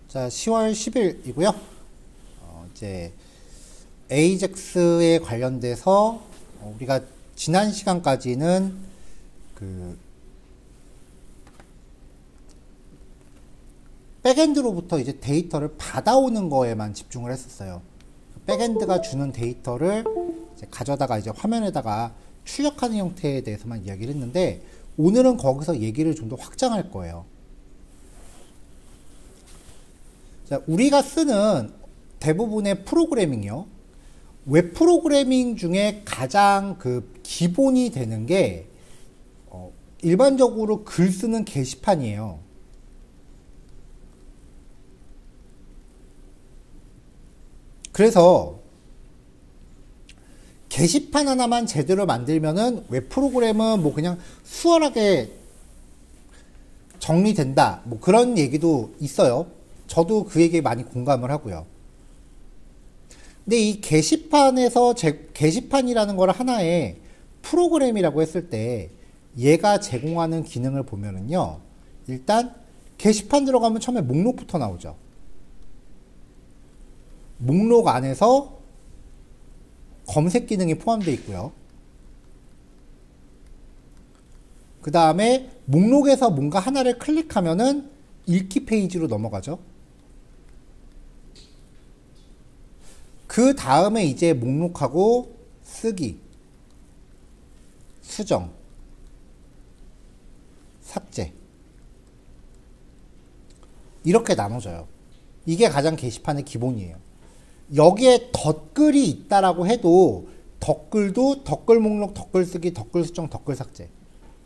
자, 10월 10일이고요. 이제 AJAX에 관련돼서 우리가 지난 시간까지는 그 백엔드로부터 이제 데이터를 받아오는 거에만 집중을 했었어요. 백엔드가 주는 데이터를 이제 가져다가 이제 화면에다가 출력하는 형태에 대해서만 이야기를 했는데, 오늘은 거기서 얘기를 좀 더 확장할 거예요. 자, 우리가 쓰는 대부분의 프로그래밍이요, 웹 프로그래밍 중에 가장 그 기본이 되는 게 일반적으로 글 쓰는 게시판이에요. 그래서 게시판 하나만 제대로 만들면은 웹 프로그램은 뭐 그냥 수월하게 정리된다, 뭐 그런 얘기도 있어요. 저도 그 얘기에 많이 공감을 하고요. 근데 이 게시판에서 게시판이라는 걸 하나의 프로그램이라고 했을 때 얘가 제공하는 기능을 보면은요, 일단 게시판 들어가면 처음에 목록부터 나오죠. 목록 안에서 검색 기능이 포함되어 있고요. 그 다음에 목록에서 뭔가 하나를 클릭하면은 읽기 페이지로 넘어가죠. 그 다음에 이제 목록하고 쓰기, 수정, 삭제, 이렇게 나눠져요. 이게 가장 게시판의 기본이에요. 여기에 덧글이 있다라고 해도 덧글도 덧글 목록, 덧글 쓰기, 덧글 수정, 덧글 삭제,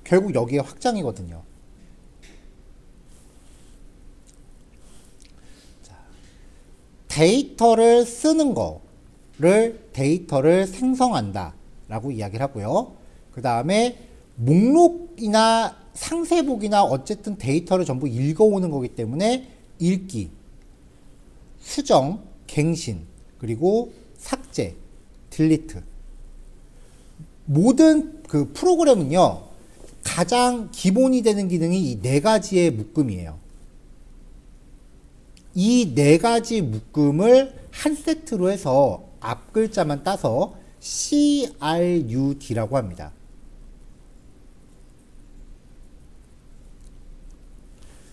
결국 여기에 확장이거든요. 자, 데이터를 쓰는 거를 데이터를 생성한다 라고 이야기를 하고요. 그 다음에 목록이나 상세북이나 어쨌든 데이터를 전부 읽어오는 거기 때문에 읽기, 수정, 갱신, 그리고 삭제, 딜리트, 모든 그 프로그램은요, 가장 기본이 되는 기능이 이 네 가지의 묶음이에요. 이 네 가지 묶음을 한 세트로 해서 앞 글자만 따서 CRUD라고 합니다.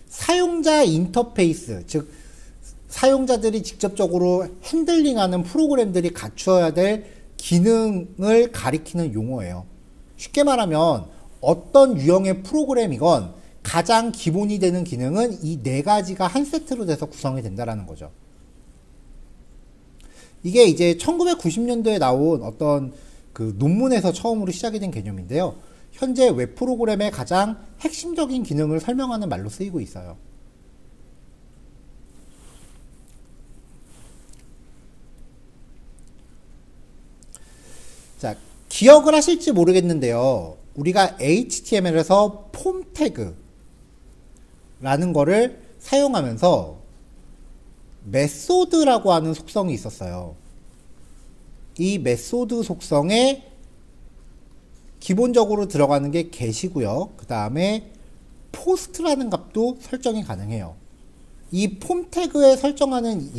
사용자 인터페이스, 즉 사용자들이 직접적으로 핸들링하는 프로그램들이 갖추어야 될 기능을 가리키는 용어예요. 쉽게 말하면 어떤 유형의 프로그램이건 가장 기본이 되는 기능은 이 네 가지가 한 세트로 돼서 구성이 된다는 거죠. 이게 이제 1990년도에 나온 어떤 그 논문에서 처음으로 시작이 된 개념인데요. 현재 웹 프로그램의 가장 핵심적인 기능을 설명하는 말로 쓰이고 있어요. 자, 기억을 하실지 모르겠는데요. 우리가 HTML에서 폼 태그라는 거를 사용하면서 메소드라고 하는 속성이 있었어요. 이 메소드 속성에 기본적으로 들어가는 게 get이고요. 그 다음에 post라는 값도 설정이 가능해요. 이 폼 태그에 설정하는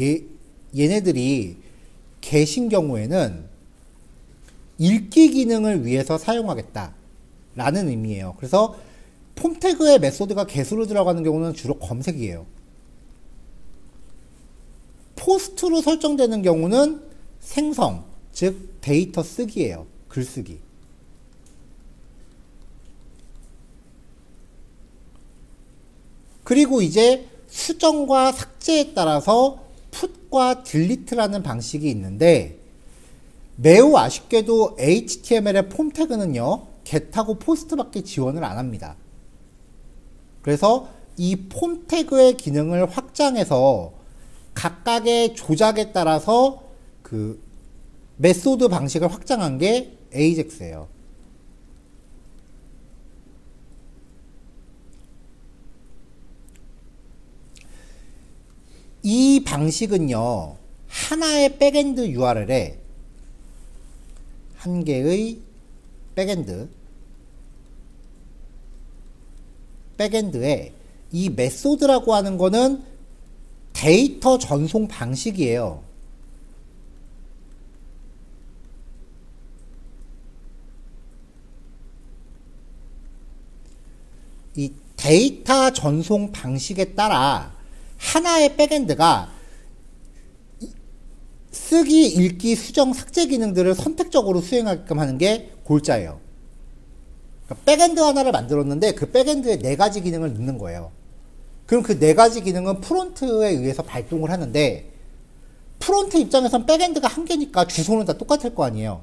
얘네들이 get인 경우에는 읽기 기능을 위해서 사용하겠다 라는 의미예요. 그래서 폼 태그의 메소드가 get으로 들어가는 경우는 주로 검색이에요. post로 설정되는 경우는 생성, 즉 데이터 쓰기예요. 글쓰기. 그리고 이제 수정과 삭제에 따라서 put과 delete라는 방식이 있는데, 매우 아쉽게도 HTML의 폼 태그는요, get하고 post밖에 지원을 안 합니다. 그래서 이 폼 태그의 기능을 확장해서 각각의 조작에 따라서 그 메소드 방식을 확장한 게 AJAX예요. 이 방식은요, 하나의 백엔드 URL에 한 개의 백엔드에 이 메소드라고 하는 거는 데이터 전송 방식이에요. 이 데이터 전송 방식에 따라 하나의 백엔드가 쓰기, 읽기, 수정, 삭제 기능들을 선택적으로 수행하게끔 하는 게 골자예요. 그러니까 백엔드 하나를 만들었는데 그 백엔드에 4가지 기능을 넣는 거예요. 그럼 그 4가지 기능은 프론트에 의해서 발동을 하는데 프론트 입장에선 백엔드가 한 개니까 주소는 다 똑같을 거 아니에요.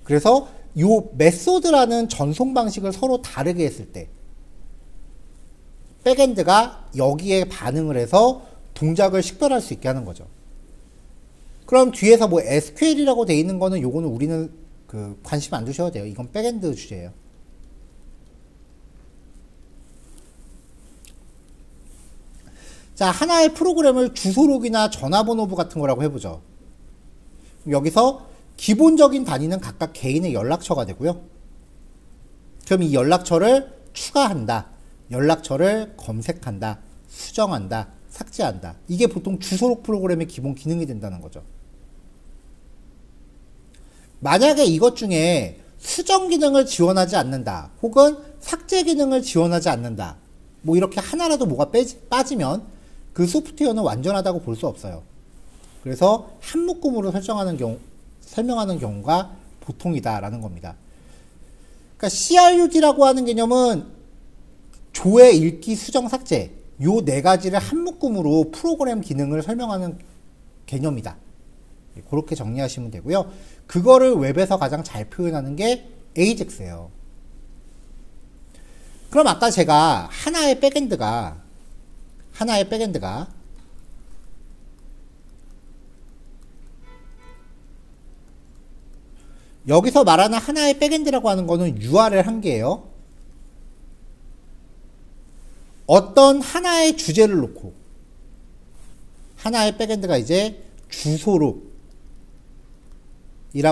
그래서 요 메소드라는 전송 방식을 서로 다르게 했을 때 백엔드가 여기에 반응을 해서 동작을 식별할 수 있게 하는 거죠. 그럼 뒤에서 뭐 SQL이라고 돼 있는 거는 요거는 우리는 관심 안 두셔도 돼요. 이건 백엔드 주제예요. 자, 하나의 프로그램을 주소록이나 전화번호부 같은 거라고 해보죠. 여기서 기본적인 단위는 각각 개인의 연락처가 되고요. 그럼 이 연락처를 추가한다, 연락처를 검색한다, 수정한다, 삭제한다. 이게 보통 주소록 프로그램의 기본 기능이 된다는 거죠. 만약에 이것 중에 수정 기능을 지원하지 않는다, 혹은 삭제 기능을 지원하지 않는다, 뭐 이렇게 하나라도 뭐가 빠지면 그 소프트웨어는 완전하다고 볼 수 없어요. 그래서 한 묶음으로 설명하는 경우가 보통이다라는 겁니다. 그러니까 CRUD라고 하는 개념은 조회, 읽기, 수정, 삭제 요 4가지를 한 묶음으로 프로그램 기능을 설명하는 개념이다. 그렇게 정리하시면 되고요. 그거를 웹에서 가장 잘 표현하는 게 AJAX예요. 그럼 아까 제가 하나의 백엔드가 여기서 말하는 하나의 백엔드라고 하는 거는 URL 한 개예요. 어떤 하나의 주제를 놓고 하나의 백엔드가 이제 주소록이라고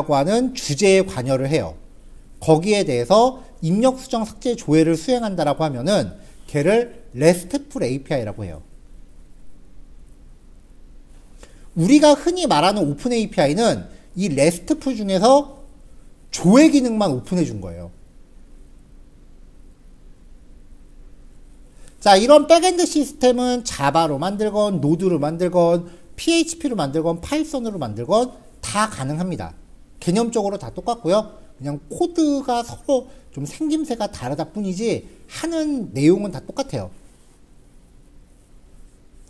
하는 주제에 관여를 해요. 거기에 대해서 입력, 수정, 삭제, 조회를 수행한다라고 하면은 걔를 RESTful API라고 해요. 우리가 흔히 말하는 오픈 API는 이 RESTful 중에서 조회 기능만 오픈해 준 거예요. 자, 이런 백엔드 시스템은 자바로 만들건, 노드로 만들건, PHP로 만들건, 파이썬으로 만들건 다 가능합니다. 개념적으로 다 똑같고요. 그냥 코드가 서로 좀 생김새가 다르다 뿐이지 하는 내용은 다 똑같아요.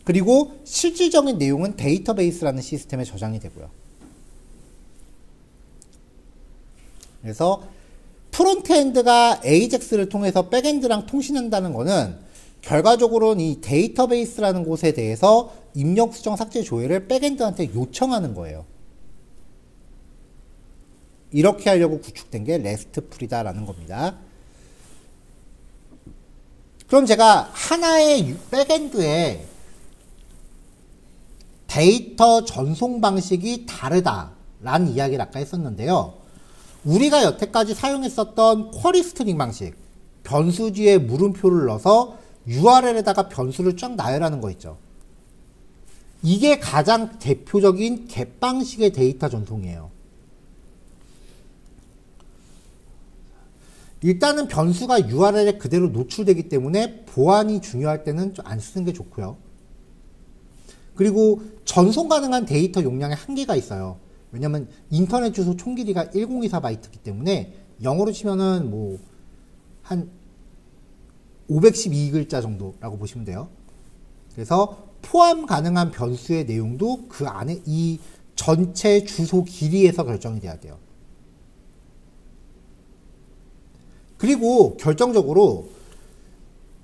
그리고 실질적인 내용은 데이터베이스라는 시스템에 저장이 되고요. 그래서 프론트엔드가 AJAX를 통해서 백엔드랑 통신한다는 거는 결과적으로는 이 데이터베이스라는 곳에 대해서 입력, 수정, 삭제, 조회를 백엔드한테 요청하는 거예요. 이렇게 하려고 구축된 게 RESTful이다라는 겁니다. 그럼 제가 하나의 백엔드에 데이터 전송 방식이 다르다라는 이야기를 아까 했었는데요. 우리가 여태까지 사용했었던 쿼리 스트링 방식, 변수 뒤에 물음표를 넣어서 URL에다가 변수를 쫙 나열하는 거 있죠. 이게 가장 대표적인 get 방식의 데이터 전송이에요. 일단은 변수가 URL에 그대로 노출되기 때문에 보안이 중요할 때는 좀 안 쓰는 게 좋고요. 그리고 전송 가능한 데이터 용량에 한계가 있어요. 왜냐면 인터넷 주소 총 길이가 1024바이트이기 때문에 영어로 치면은 뭐 한 512글자 정도라고 보시면 돼요. 그래서 포함 가능한 변수의 내용도 그 안에 이 전체 주소 길이에서 결정이 돼야 돼요. 그리고 결정적으로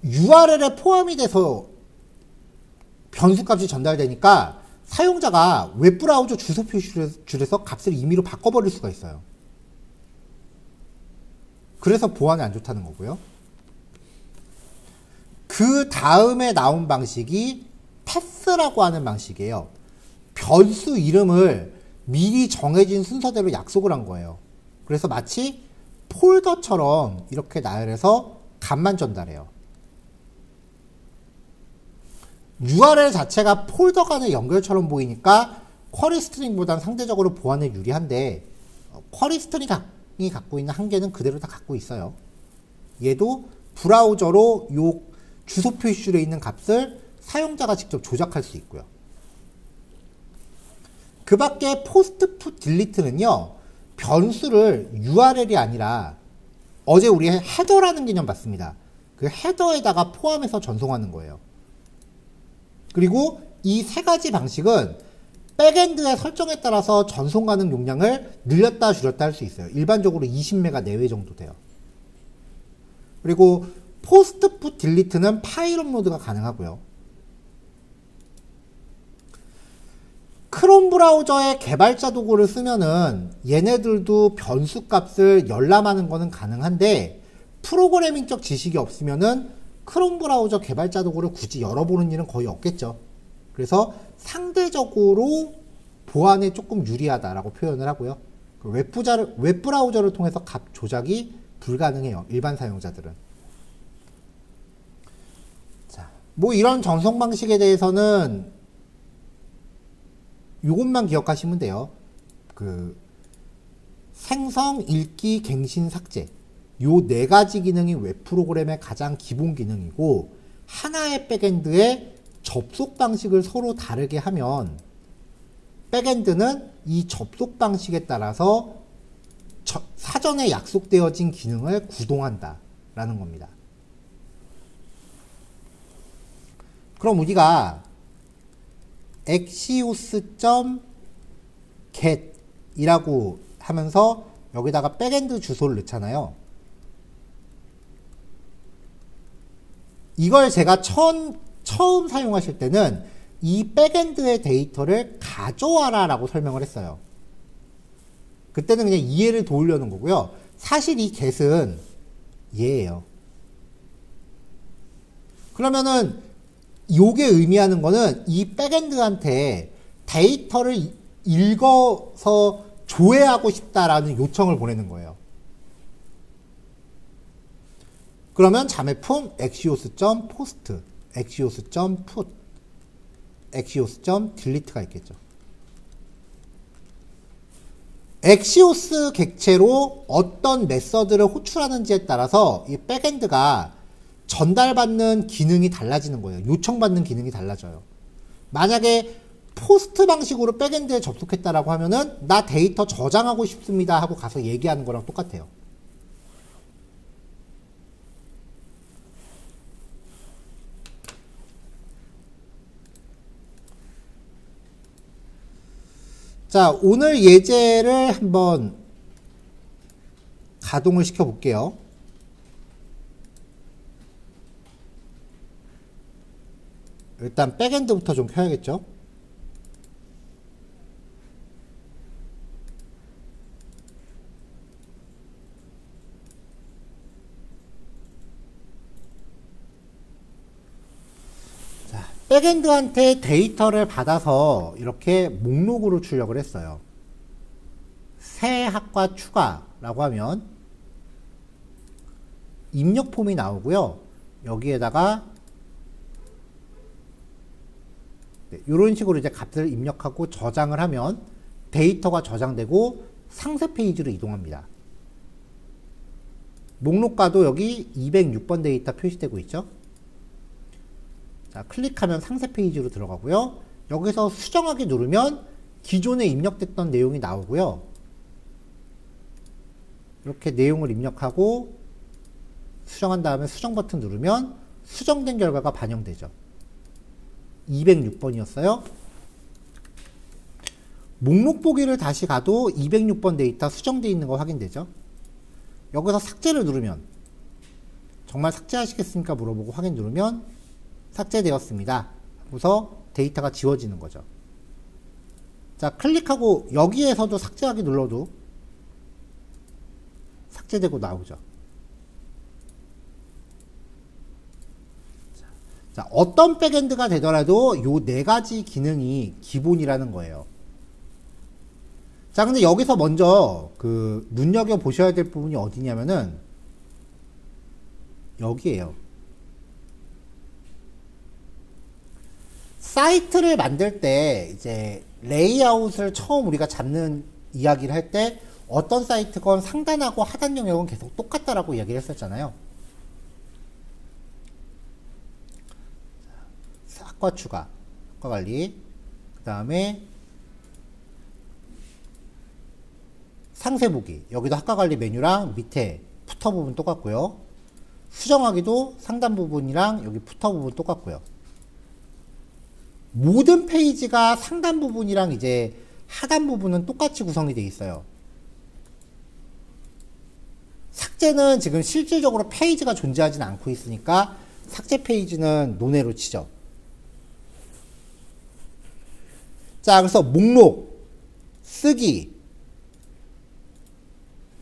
URL에 포함이 돼서 변수값이 전달되니까 사용자가 웹브라우저 주소 표시줄에서 값을 임의로 바꿔버릴 수가 있어요. 그래서 보안이 안 좋다는 거고요. 그 다음에 나온 방식이 패스라고 하는 방식이에요. 변수 이름을 미리 정해진 순서대로 약속을 한 거예요. 그래서 마치 폴더처럼 이렇게 나열해서 값만 전달해요. URL 자체가 폴더 간의 연결처럼 보이니까 쿼리 스트링보단 상대적으로 보안에 유리한데 쿼리 스트링이 갖고 있는 한계는 그대로 다 갖고 있어요. 얘도 브라우저로 요 주소 표시줄에 있는 값을 사용자가 직접 조작할 수 있고요. 그 밖에 포스트 풋 딜리트는요, 변수를 URL이 아니라 어제 우리 헤더라는 개념 봤습니다. 그 헤더에다가 포함해서 전송하는 거예요. 그리고 이 세 가지 방식은 백엔드의 설정에 따라서 전송 가능 용량을 늘렸다 줄였다 할 수 있어요. 일반적으로 20메가 내외 정도 돼요. 그리고 포스트 풋 딜리트는 파일 업로드가 가능하고요. 크롬 브라우저의 개발자 도구를 쓰면은 얘네들도 변수 값을 열람하는 거는 가능한데 프로그래밍적 지식이 없으면은 크롬 브라우저 개발자 도구를 굳이 열어보는 일은 거의 없겠죠. 그래서 상대적으로 보안에 조금 유리하다라고 표현을 하고요. 웹 브라우저를 통해서 값 조작이 불가능해요. 일반 사용자들은. 자, 뭐 이런 전송 방식에 대해서는 이것만 기억하시면 돼요. 그 생성, 읽기, 갱신, 삭제 요 네 가지 기능이 웹 프로그램의 가장 기본 기능이고 하나의 백엔드에 접속 방식을 서로 다르게 하면 백엔드는 이 접속 방식에 따라서 사전에 약속되어진 기능을 구동한다 라는 겁니다. 그럼 우리가 axios.get 이라고 하면서 여기다가 백엔드 주소를 넣잖아요. 이걸 제가 처음 사용하실 때는 이 백엔드의 데이터를 가져와라 라고 설명을 했어요. 그때는 그냥 이해를 도우려는 거고요. 사실 이 get은 얘예요. 그러면은 요게 의미하는 거는 이 백엔드한테 데이터를 읽어서 조회하고 싶다라는 요청을 보내는 거예요. 그러면 자매품 axios.post, axios.put, axios.delete가 있겠죠. axios 객체로 어떤 메서드를 호출하는지에 따라서 이 백엔드가 전달받는 기능이 달라지는 거예요. 요청받는 기능이 달라져요. 만약에 포스트 방식으로 백엔드에 접속했다라고 하면은 나 데이터 저장하고 싶습니다 하고 가서 얘기하는 거랑 똑같아요. 자, 오늘 예제를 한번 가동을 시켜 볼게요. 일단 백엔드부터 좀 켜야겠죠. 자, 백엔드한테 데이터를 받아서 이렇게 목록으로 출력을 했어요. 새 학과 추가라고 하면 입력 폼이 나오고요. 여기에다가 이런 식으로 이제 값을 입력하고 저장을 하면 데이터가 저장되고 상세 페이지로 이동합니다. 목록과도 여기 206번 데이터 표시되고 있죠. 자, 클릭하면 상세 페이지로 들어가고요. 여기서 수정하기 누르면 기존에 입력됐던 내용이 나오고요. 이렇게 내용을 입력하고 수정한 다음에 수정 버튼 누르면 수정된 결과가 반영되죠. 206번이었어요. 목록 보기를 다시 가도 206번 데이터 수정되어 있는 거 확인되죠. 여기서 삭제를 누르면 정말 삭제하시겠습니까? 물어보고 확인 누르면 삭제되었습니다. 하고서 데이터가 지워지는 거죠. 자, 클릭하고 여기에서도 삭제하기 눌러도 삭제되고 나오죠. 자, 어떤 백엔드가 되더라도 요 네 가지 기능이 기본이라는 거예요. 자, 근데 여기서 먼저 눈여겨 보셔야 될 부분이 어디냐면은 여기에요. 사이트를 만들 때 이제 레이아웃을 처음 우리가 잡는 이야기를 할 때 어떤 사이트건 상단하고 하단 영역은 계속 똑같다라고 이야기를 했었잖아요. 학과 추가, 학과 관리, 그 다음에 상세 보기. 여기도 학과 관리 메뉴랑 밑에 푸터 부분 똑같고요. 수정하기도 상단 부분이랑 여기 푸터 부분 똑같고요. 모든 페이지가 상단 부분이랑 이제 하단 부분은 똑같이 구성이 되어 있어요. 삭제는 지금 실질적으로 페이지가 존재하지는 않고 있으니까 삭제 페이지는 논외로 치죠. 자, 그래서 목록, 쓰기,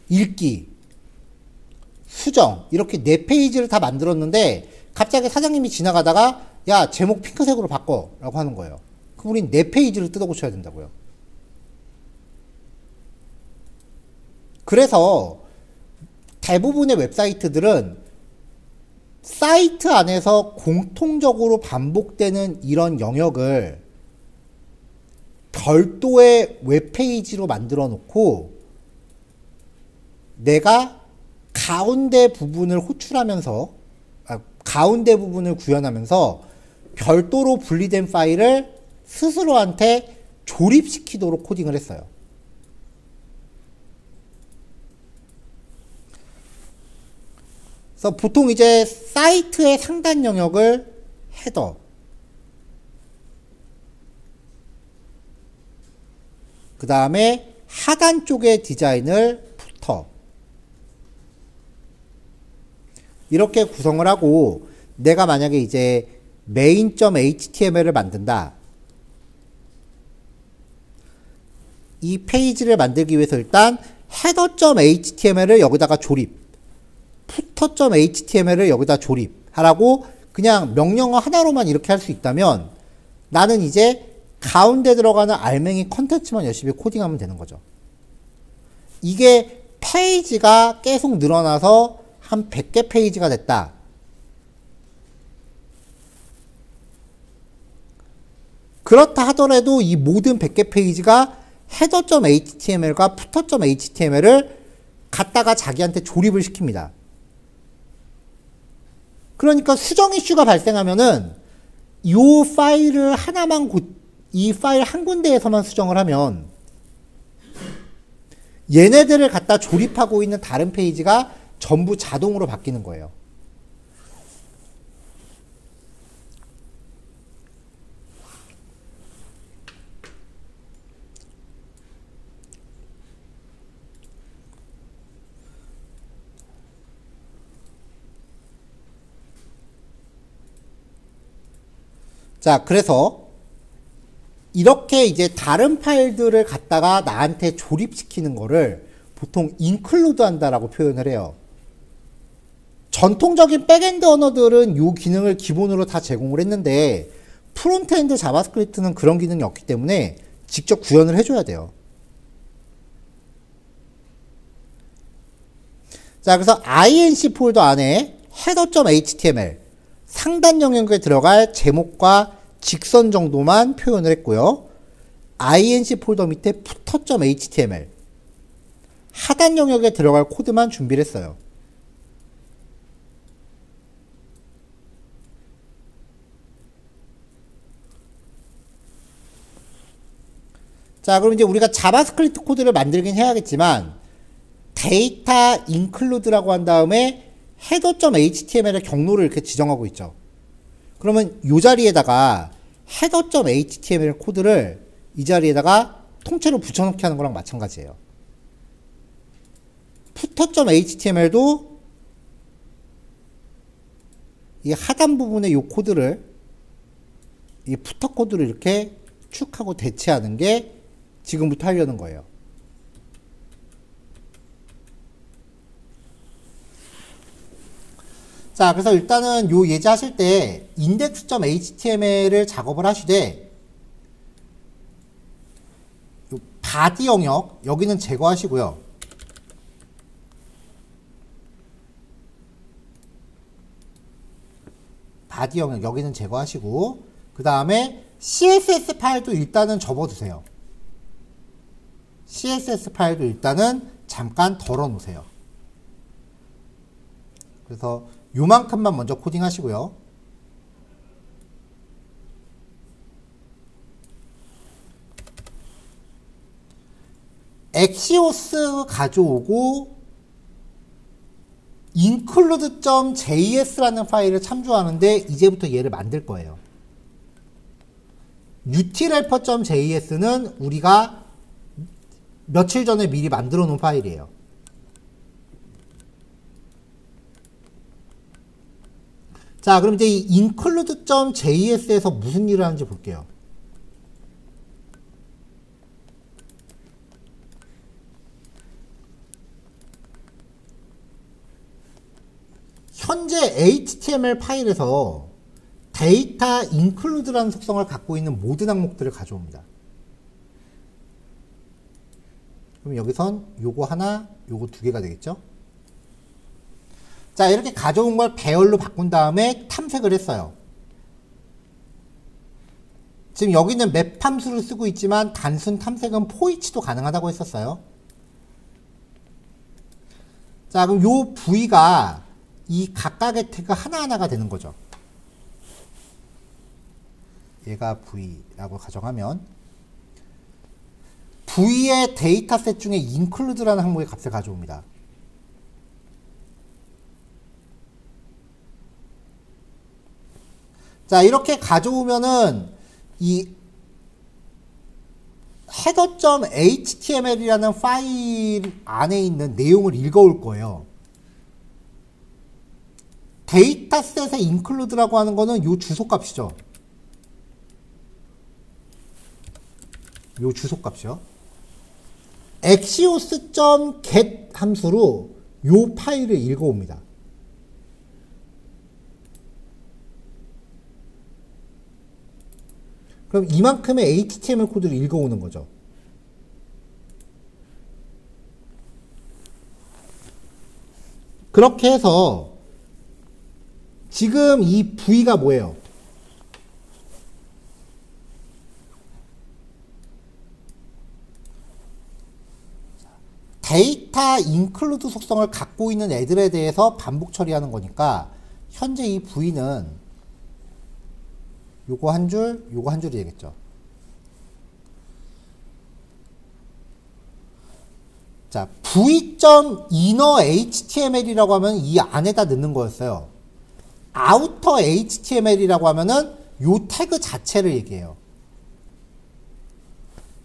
읽기, 수정 이렇게 4페이지를 다 만들었는데 갑자기 사장님이 지나가다가 야, 제목 핑크색으로 바꿔 라고 하는 거예요. 그럼 우린 4페이지를 뜯어 고쳐야 된다고요. 그래서 대부분의 웹사이트들은 사이트 안에서 공통적으로 반복되는 이런 영역을 별도의 웹페이지로 만들어 놓고 내가 가운데 부분을 호출하면서 가운데 부분을 구현하면서 별도로 분리된 파일을 스스로한테 조립시키도록 코딩을 했어요. 그래서 보통 이제 사이트의 상단 영역을 헤더, 그 다음에 하단 쪽의 디자인을 푸터, 이렇게 구성을 하고 내가 만약에 이제 main.html을 만든다. 이 페이지를 만들기 위해서 일단 header.html을 여기다가 조립, footer.html을 여기다 조립하라고 그냥 명령어 하나로만 이렇게 할 수 있다면 나는 이제 가운데 들어가는 알맹이 컨텐츠만 열심히 코딩하면 되는 거죠. 이게 페이지가 계속 늘어나서 한 100개 페이지가 됐다. 그렇다 하더라도 이 모든 100개 페이지가 header.html과 footer.html을 갖다가 자기한테 조립을 시킵니다. 그러니까 수정 이슈가 발생하면은 이 파일을 하나만 이 파일 한 군데에서만 수정을 하면 얘네들을 갖다 조립하고 있는 다른 페이지가 전부 자동으로 바뀌는 거예요. 자, 그래서 이렇게 이제 다른 파일들을 갖다가 나한테 조립시키는 거를 보통 include 한다라고 표현을 해요. 전통적인 백엔드 언어들은 이 기능을 기본으로 다 제공을 했는데 프론트엔드 자바스크립트는 그런 기능이 없기 때문에 직접 구현을 해줘야 돼요. 자, 그래서 inc 폴더 안에 header.html 상단 영역에 들어갈 제목과 직선 정도만 표현을 했고요. inc 폴더 밑에 footer.html 하단 영역에 들어갈 코드만 준비를 했어요. 자, 그럼 이제 우리가 자바스크립트 코드를 만들긴 해야겠지만 데이터 include라고 한 다음에 header.html의 경로를 이렇게 지정하고 있죠. 그러면 이 자리에다가 header.html 코드를 이 자리에다가 통째로 붙여넣기 하는 거랑 마찬가지예요. footer.html도 이 하단 부분에 이 코드를 이 footer 코드를 이렇게 축 하고 대체하는 게 지금부터 하려는 거예요. 자, 그래서 일단은 요 예제 하실 때 index.html을 작업을 하시되 요 바디 영역 여기는 제거하시고요. 바디 영역 여기는 제거하시고 그 다음에 CSS 파일도 일단은 접어두세요. CSS 파일도 일단은 잠깐 덜어 놓으세요. 그래서 요만큼만 먼저 코딩 하시고요. 엑시오스 가져오고 include.js라는 파일을 참조하는데 이제부터 얘를 만들 거예요. utilhelper.js는 우리가 며칠 전에 미리 만들어 놓은 파일이에요. 자, 그럼 이제 이 include.js에서 무슨 일을 하는지 볼게요. 현재 HTML 파일에서 데이터 include라는 속성을 갖고 있는 모든 항목들을 가져옵니다. 그럼 여기선 요거 하나, 요거 두 개가 되겠죠? 자, 이렇게 가져온 걸 배열로 바꾼 다음에 탐색을 했어요. 지금 여기는 맵 함수를 쓰고 있지만 단순 탐색은 포이치도 가능하다고 했었어요. 자, 그럼 요 V가 이 각각의 태그 하나하나가 되는 거죠. 얘가 V라고 가정하면 V의 데이터셋 중에 include라는 항목의 값을 가져옵니다. 자, 이렇게 가져오면은 이 header.html이라는 파일 안에 있는 내용을 읽어올 거예요. 데이터셋의 include라고 하는 거는 요 주소값이죠. 요 주소값이요. axios.get 함수로 요 파일을 읽어옵니다. 그럼 이만큼의 HTML 코드를 읽어오는 거죠. 그렇게 해서 지금 이 V가 뭐예요? 데이터 include 속성을 갖고 있는 애들에 대해서 반복 처리하는 거니까 현재 이 V는 요거 한 줄, 요거 한 줄이 되겠죠. 자, v.innerhtml이라고 하면 이 안에다 넣는 거였어요. outerhtml이라고 하면은 요 태그 자체를 얘기해요.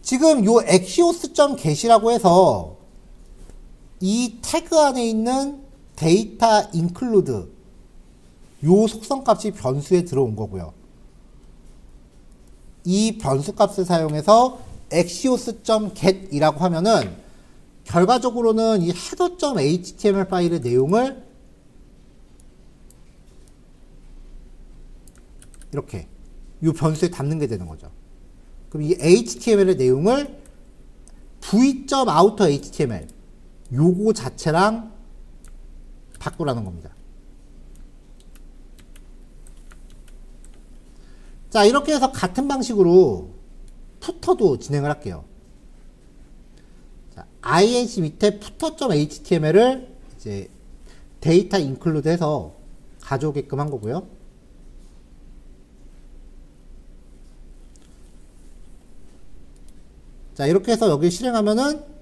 지금 요 axios.get이라고 해서 이 태그 안에 있는 데이터 include 요 속성값이 변수에 들어온 거고요. 이 변수값을 사용해서 axios.get이라고 하면은 결과적으로는 이 header.html 파일의 내용을 이렇게 이 변수에 담는 게 되는 거죠. 그럼 이 html의 내용을 v.outerhtml 요거 자체랑 바꾸라는 겁니다. 자, 이렇게 해서 같은 방식으로 푸터도 진행을 할게요. 자, inc 밑에 footer.html을 이제 데이터 include 해서 가져오게끔 한 거고요. 자, 이렇게 해서 여기 실행하면은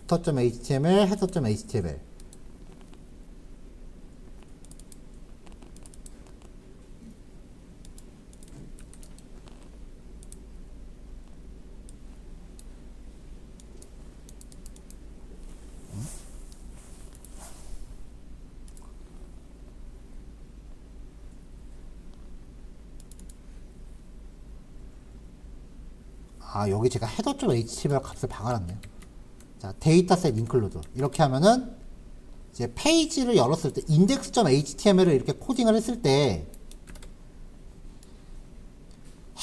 footer.html, header.html 아, 여기 제가 header.html 값을 박아놨네요. 자, 데이터셋 include 이렇게 하면은 이제 페이지를 열었을 때 index.html을 이렇게 코딩을 했을 때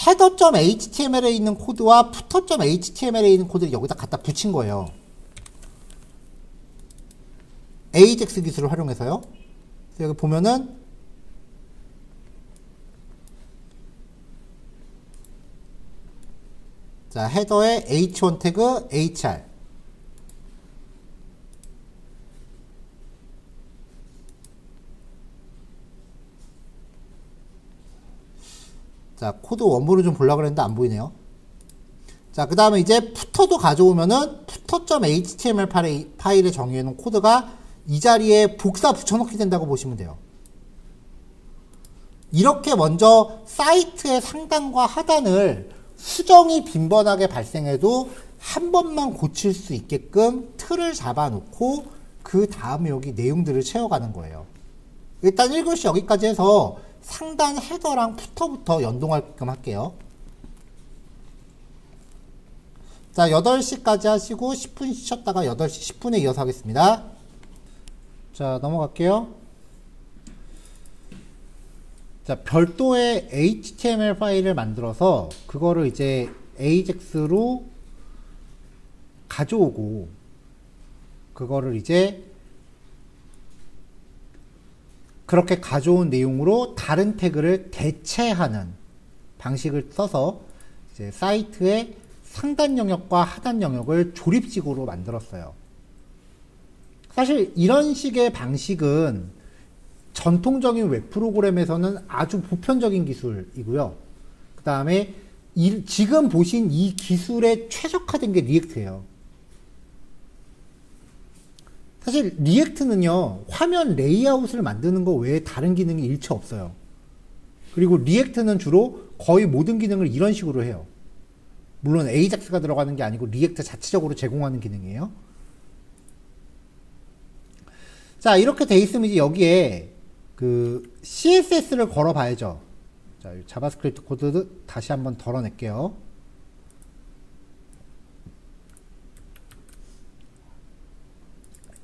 header.html에 있는 코드와 footer.html에 있는 코드를 여기다 갖다 붙인 거예요. AJAX 기술을 활용해서요. 그래서 여기 보면은 자, 헤더에 h1 태그 hr. 자, 코드 원본을 좀 보려고 그랬는데 안 보이네요. 자, 그 다음에 이제 푸터도 가져오면은 footer.html 파일에 정의해 놓은 코드가 이 자리에 복사 붙여넣기 된다고 보시면 돼요. 이렇게 먼저 사이트의 상단과 하단을 수정이 빈번하게 발생해도 한 번만 고칠 수 있게끔 틀을 잡아놓고 그 다음에 여기 내용들을 채워가는 거예요. 일단 1글씨 여기까지 해서 상단 헤더랑 푸터부터 연동하게끔 할게요. 자, 8시까지 하시고 10분 쉬셨다가 8시 10분에 이어서 하겠습니다. 자, 넘어갈게요. 자, 별도의 HTML 파일을 만들어서 그거를 이제 AJAX로 가져오고 그거를 이제 그렇게 가져온 내용으로 다른 태그를 대체하는 방식을 써서 이제 사이트의 상단 영역과 하단 영역을 조립식으로 만들었어요. 사실 이런 식의 방식은 전통적인 웹 프로그램에서는 아주 보편적인 기술이고요. 그 다음에 지금 보신 이 기술에 최적화된 게 리액트예요. 사실 리액트는요, 화면 레이아웃을 만드는 거 외에 다른 기능이 일체 없어요. 그리고 리액트는 주로 거의 모든 기능을 이런 식으로 해요. 물론 AJAX가 들어가는 게 아니고 리액트 자체적으로 제공하는 기능이에요. 자, 이렇게 돼 있으면 이제 여기에 그 CSS를 걸어 봐야죠. 자, 자바스크립트 코드 다시 한번 덜어낼게요.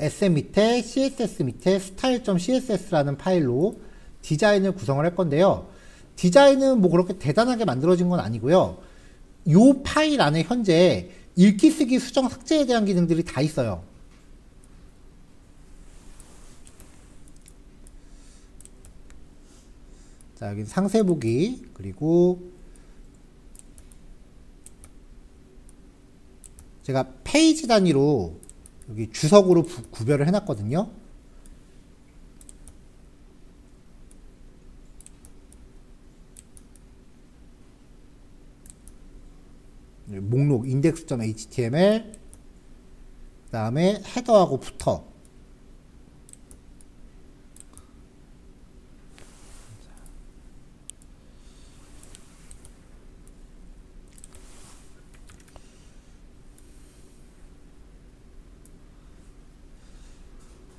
SM 밑에 CSS 밑에 style.css라는 파일로 디자인을 구성을 할 건데요. 디자인은 뭐 그렇게 대단하게 만들어진 건 아니고요. 이 파일 안에 현재 읽기, 쓰기, 수정, 삭제에 대한 기능들이 다 있어요. 자, 여기 상세 보기, 그리고 제가 페이지 단위로 여기 주석으로 구별을 해놨거든요. 목록 index.html, 그 다음에 헤더하고 푸터.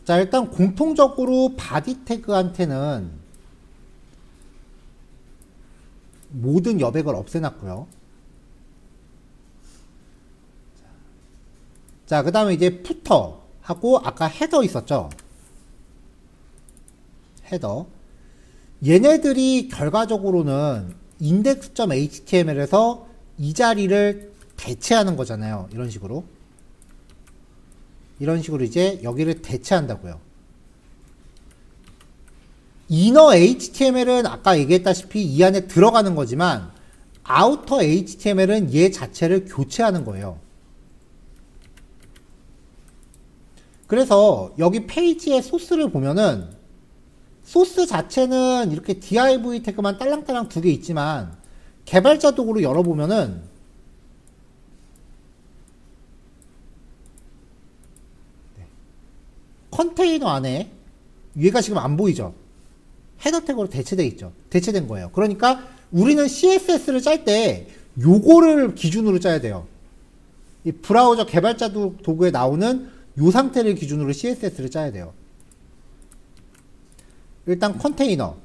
자, 일단 공통적으로 바디 태그한테는 모든 여백을 없애놨고요. 자, 그 다음에 이제 푸터하고 아까 헤더 있었죠. 헤더. 얘네들이 결과적으로는 index.html에서 이 자리를 대체하는 거잖아요. 이런 식으로. 이런 식으로 이제 여기를 대체한다고요. inner HTML은 아까 얘기했다시피 이 안에 들어가는 거지만 outer HTML은 얘 자체를 교체하는 거예요. 그래서 여기 페이지의 소스를 보면은 소스 자체는 이렇게 div 태그만 딸랑딸랑 두 개 있지만 개발자 도구로 열어보면은 컨테이너 안에 위에가 지금 안 보이죠? 헤더 태그로 대체되어 있죠. 대체된 거예요. 그러니까 우리는 CSS를 짤 때 요거를 기준으로 짜야 돼요. 이 브라우저 개발자 도구에 나오는 요 상태를 기준으로 CSS를 짜야 돼요. 일단 컨테이너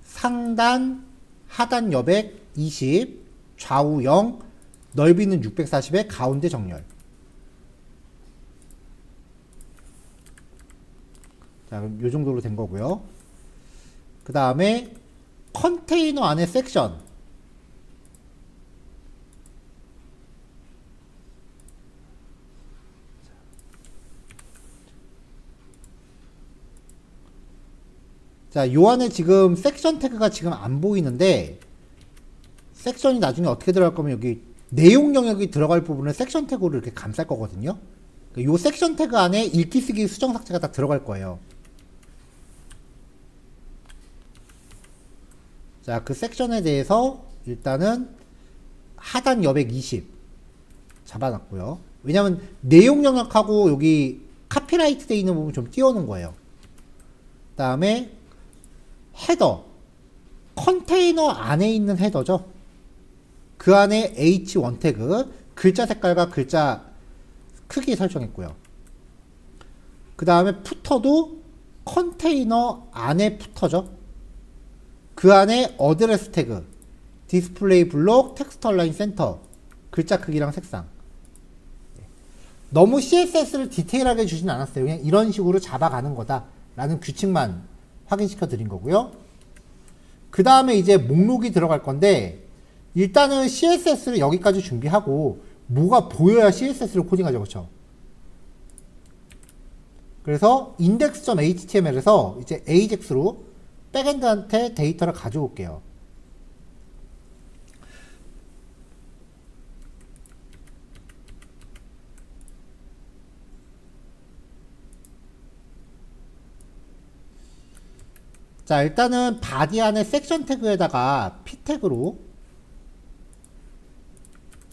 상단 하단 여백 20 좌우 0 넓이는 640에 가운데 정렬. 자, 그럼 요 정도로 된 거고요. 그 다음에 컨테이너 안에 섹션. 자, 요 안에 지금 섹션 태그가 지금 안 보이는데, 섹션이 나중에 어떻게 들어갈 거면 여기 내용 영역이 들어갈 부분을 섹션 태그로 이렇게 감쌀 거거든요. 요 섹션 태그 안에 읽기, 쓰기, 수정, 삭제가 다 들어갈 거예요. 자, 그 섹션에 대해서 일단은 하단 여백 20 잡아놨고요. 왜냐면 내용 영역하고 여기 카피라이트 돼 있는 부분 좀 띄워놓은 거예요. 그 다음에 헤더, 컨테이너 안에 있는 헤더죠. 그 안에 H1 태그, 글자 색깔과 글자 크기 설정했고요. 그 다음에 푸터도 컨테이너 안에 푸터죠. 그 안에 어드레스 태그, 디스플레이 블록, 텍스트 얼라인 센터, 글자 크기랑 색상. 너무 CSS를 디테일하게 주진 않았어요. 그냥 이런 식으로 잡아가는 거다 라는 규칙만 확인시켜 드린 거고요. 그 다음에 이제 목록이 들어갈 건데, 일단은 CSS를 여기까지 준비하고 뭐가 보여야 CSS를 코딩하죠. 그렇죠? 그래서 index.html에서 이제 AJAX로 백엔드한테 데이터를 가져올게요. 자, 일단은 바디 안에 섹션 태그에다가 p 태그로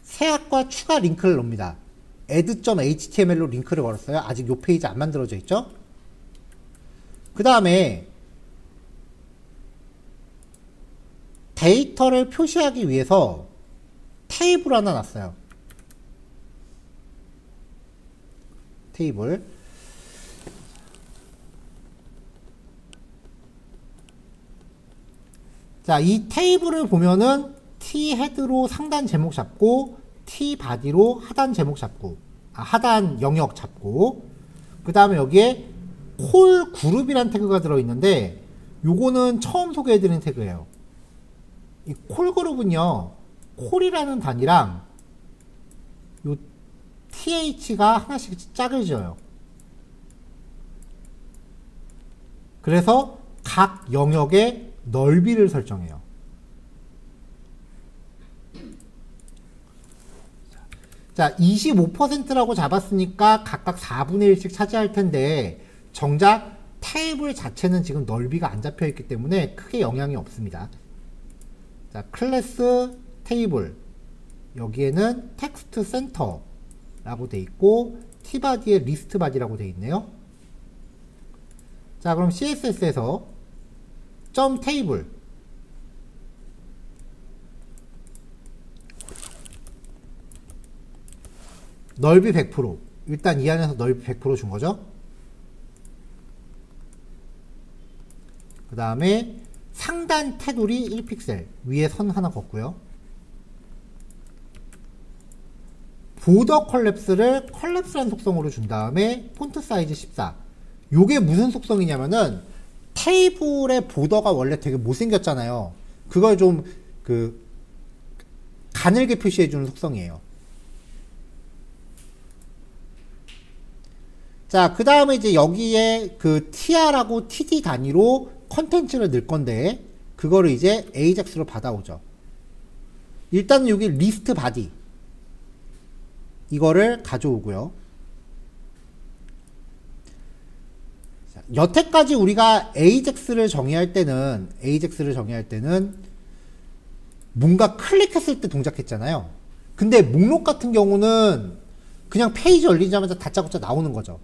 새약과 추가 링크를 넣습니다. add.html로 링크를 걸었어요. 아직 요 페이지 안 만들어져 있죠? 그 다음에 데이터를 표시하기 위해서 테이블 하나 놨어요. 테이블. 자, 이 테이블을 보면은 T 헤드로 상단 제목 잡고 T 바디로 하단 제목 잡고 하단 영역 잡고 그 다음에 여기에 콜 그룹이란 태그가 들어있는데 요거는 처음 소개해드린 태그예요. 이 콜 그룹은요 콜이라는 단위랑 요 TH가 하나씩 짝을 지어요. 그래서 각 영역의 넓이를 설정해요. 자, 25%라고 잡았으니까 각각 4분의 1씩 차지할 텐데 정작 테이블 자체는 지금 넓이가 안 잡혀 있기 때문에 크게 영향이 없습니다. 자, 클래스 테이블 여기에는 텍스트 센터라고 돼 있고 T바디에 리스트 바디라고 돼 있네요. 자, 그럼 CSS에서 점 테이블 넓이 100% 일단 이 안에서 넓이 100% 준 거죠. 그 다음에 상단 테두리 1픽셀 위에 선 하나 걷고요. 보더 컬랩스를 컬랩스라는 속성으로 준 다음에 폰트 사이즈 14. 요게 무슨 속성이냐면은 테이블의 보더가 원래 되게 못생겼잖아요. 그걸 좀 가늘게 표시해주는 속성이에요. 자, 그 다음에 이제 여기에 그 tr하고 td 단위로 컨텐츠를 넣을 건데 그거를 이제 AJAX로 받아오죠. 일단은 여기 리스트 바디 이거를 가져오고요. 자, 여태까지 우리가 AJAX를 정의할 때는 뭔가 클릭했을 때 동작했잖아요. 근데 목록 같은 경우는 그냥 페이지 열리자마자 다짜고짜 나오는 거죠.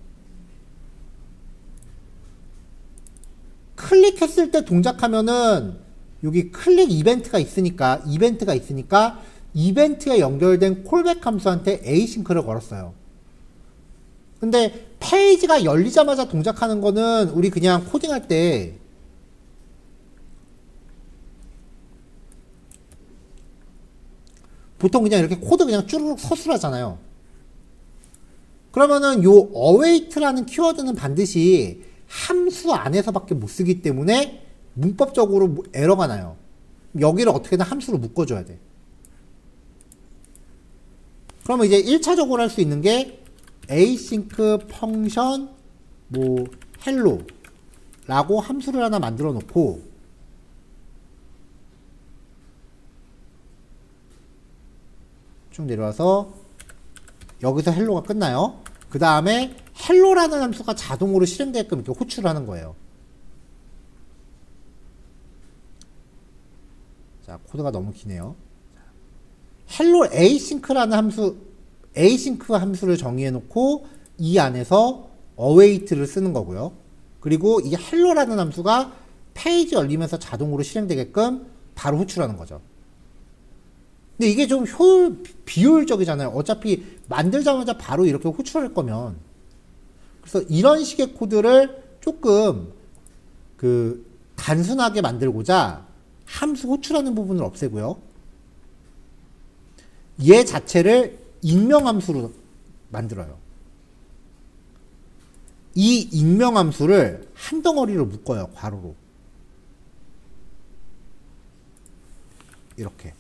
클릭했을 때 동작하면은 여기 클릭 이벤트가 있으니까 이벤트에 연결된 콜백 함수한테 에이싱크를 걸었어요. 근데 페이지가 열리자마자 동작하는 거는 우리 그냥 코딩할 때 보통 그냥 이렇게 코드 그냥 쭈르륵 서술하잖아요. 그러면은 요 await라는 키워드는 반드시 함수 안에서밖에 못 쓰기 때문에 문법적으로 에러가 나요. 여기를 어떻게든 함수로 묶어줘야 돼. 그러면 이제 1차적으로 할 수 있는 게 async 펑션 hello 라고 함수를 하나 만들어 놓고 쭉 내려와서 여기서 헬로가 끝나요. 그 다음에 헬로라는 함수가 자동으로 실행되게끔 이렇게 호출을 하는 거예요. 자, 코드가 너무 기네요. 헬로 asynch라는 async 함수를 정의해 놓고 이 안에서 await를 쓰는 거고요. 그리고 이 헬로라는 함수가 페이지 열리면서 자동으로 실행되게끔 바로 호출하는 거죠. 근데 이게 좀 비효율적이잖아요. 어차피 만들자마자 바로 이렇게 호출할 거면. 그래서 이런 식의 코드를 조금 단순하게 만들고자 함수 호출하는 부분을 없애고요. 얘 자체를 익명함수로 만들어요. 이 익명함수를 한 덩어리로 묶어요. 괄호로. 이렇게.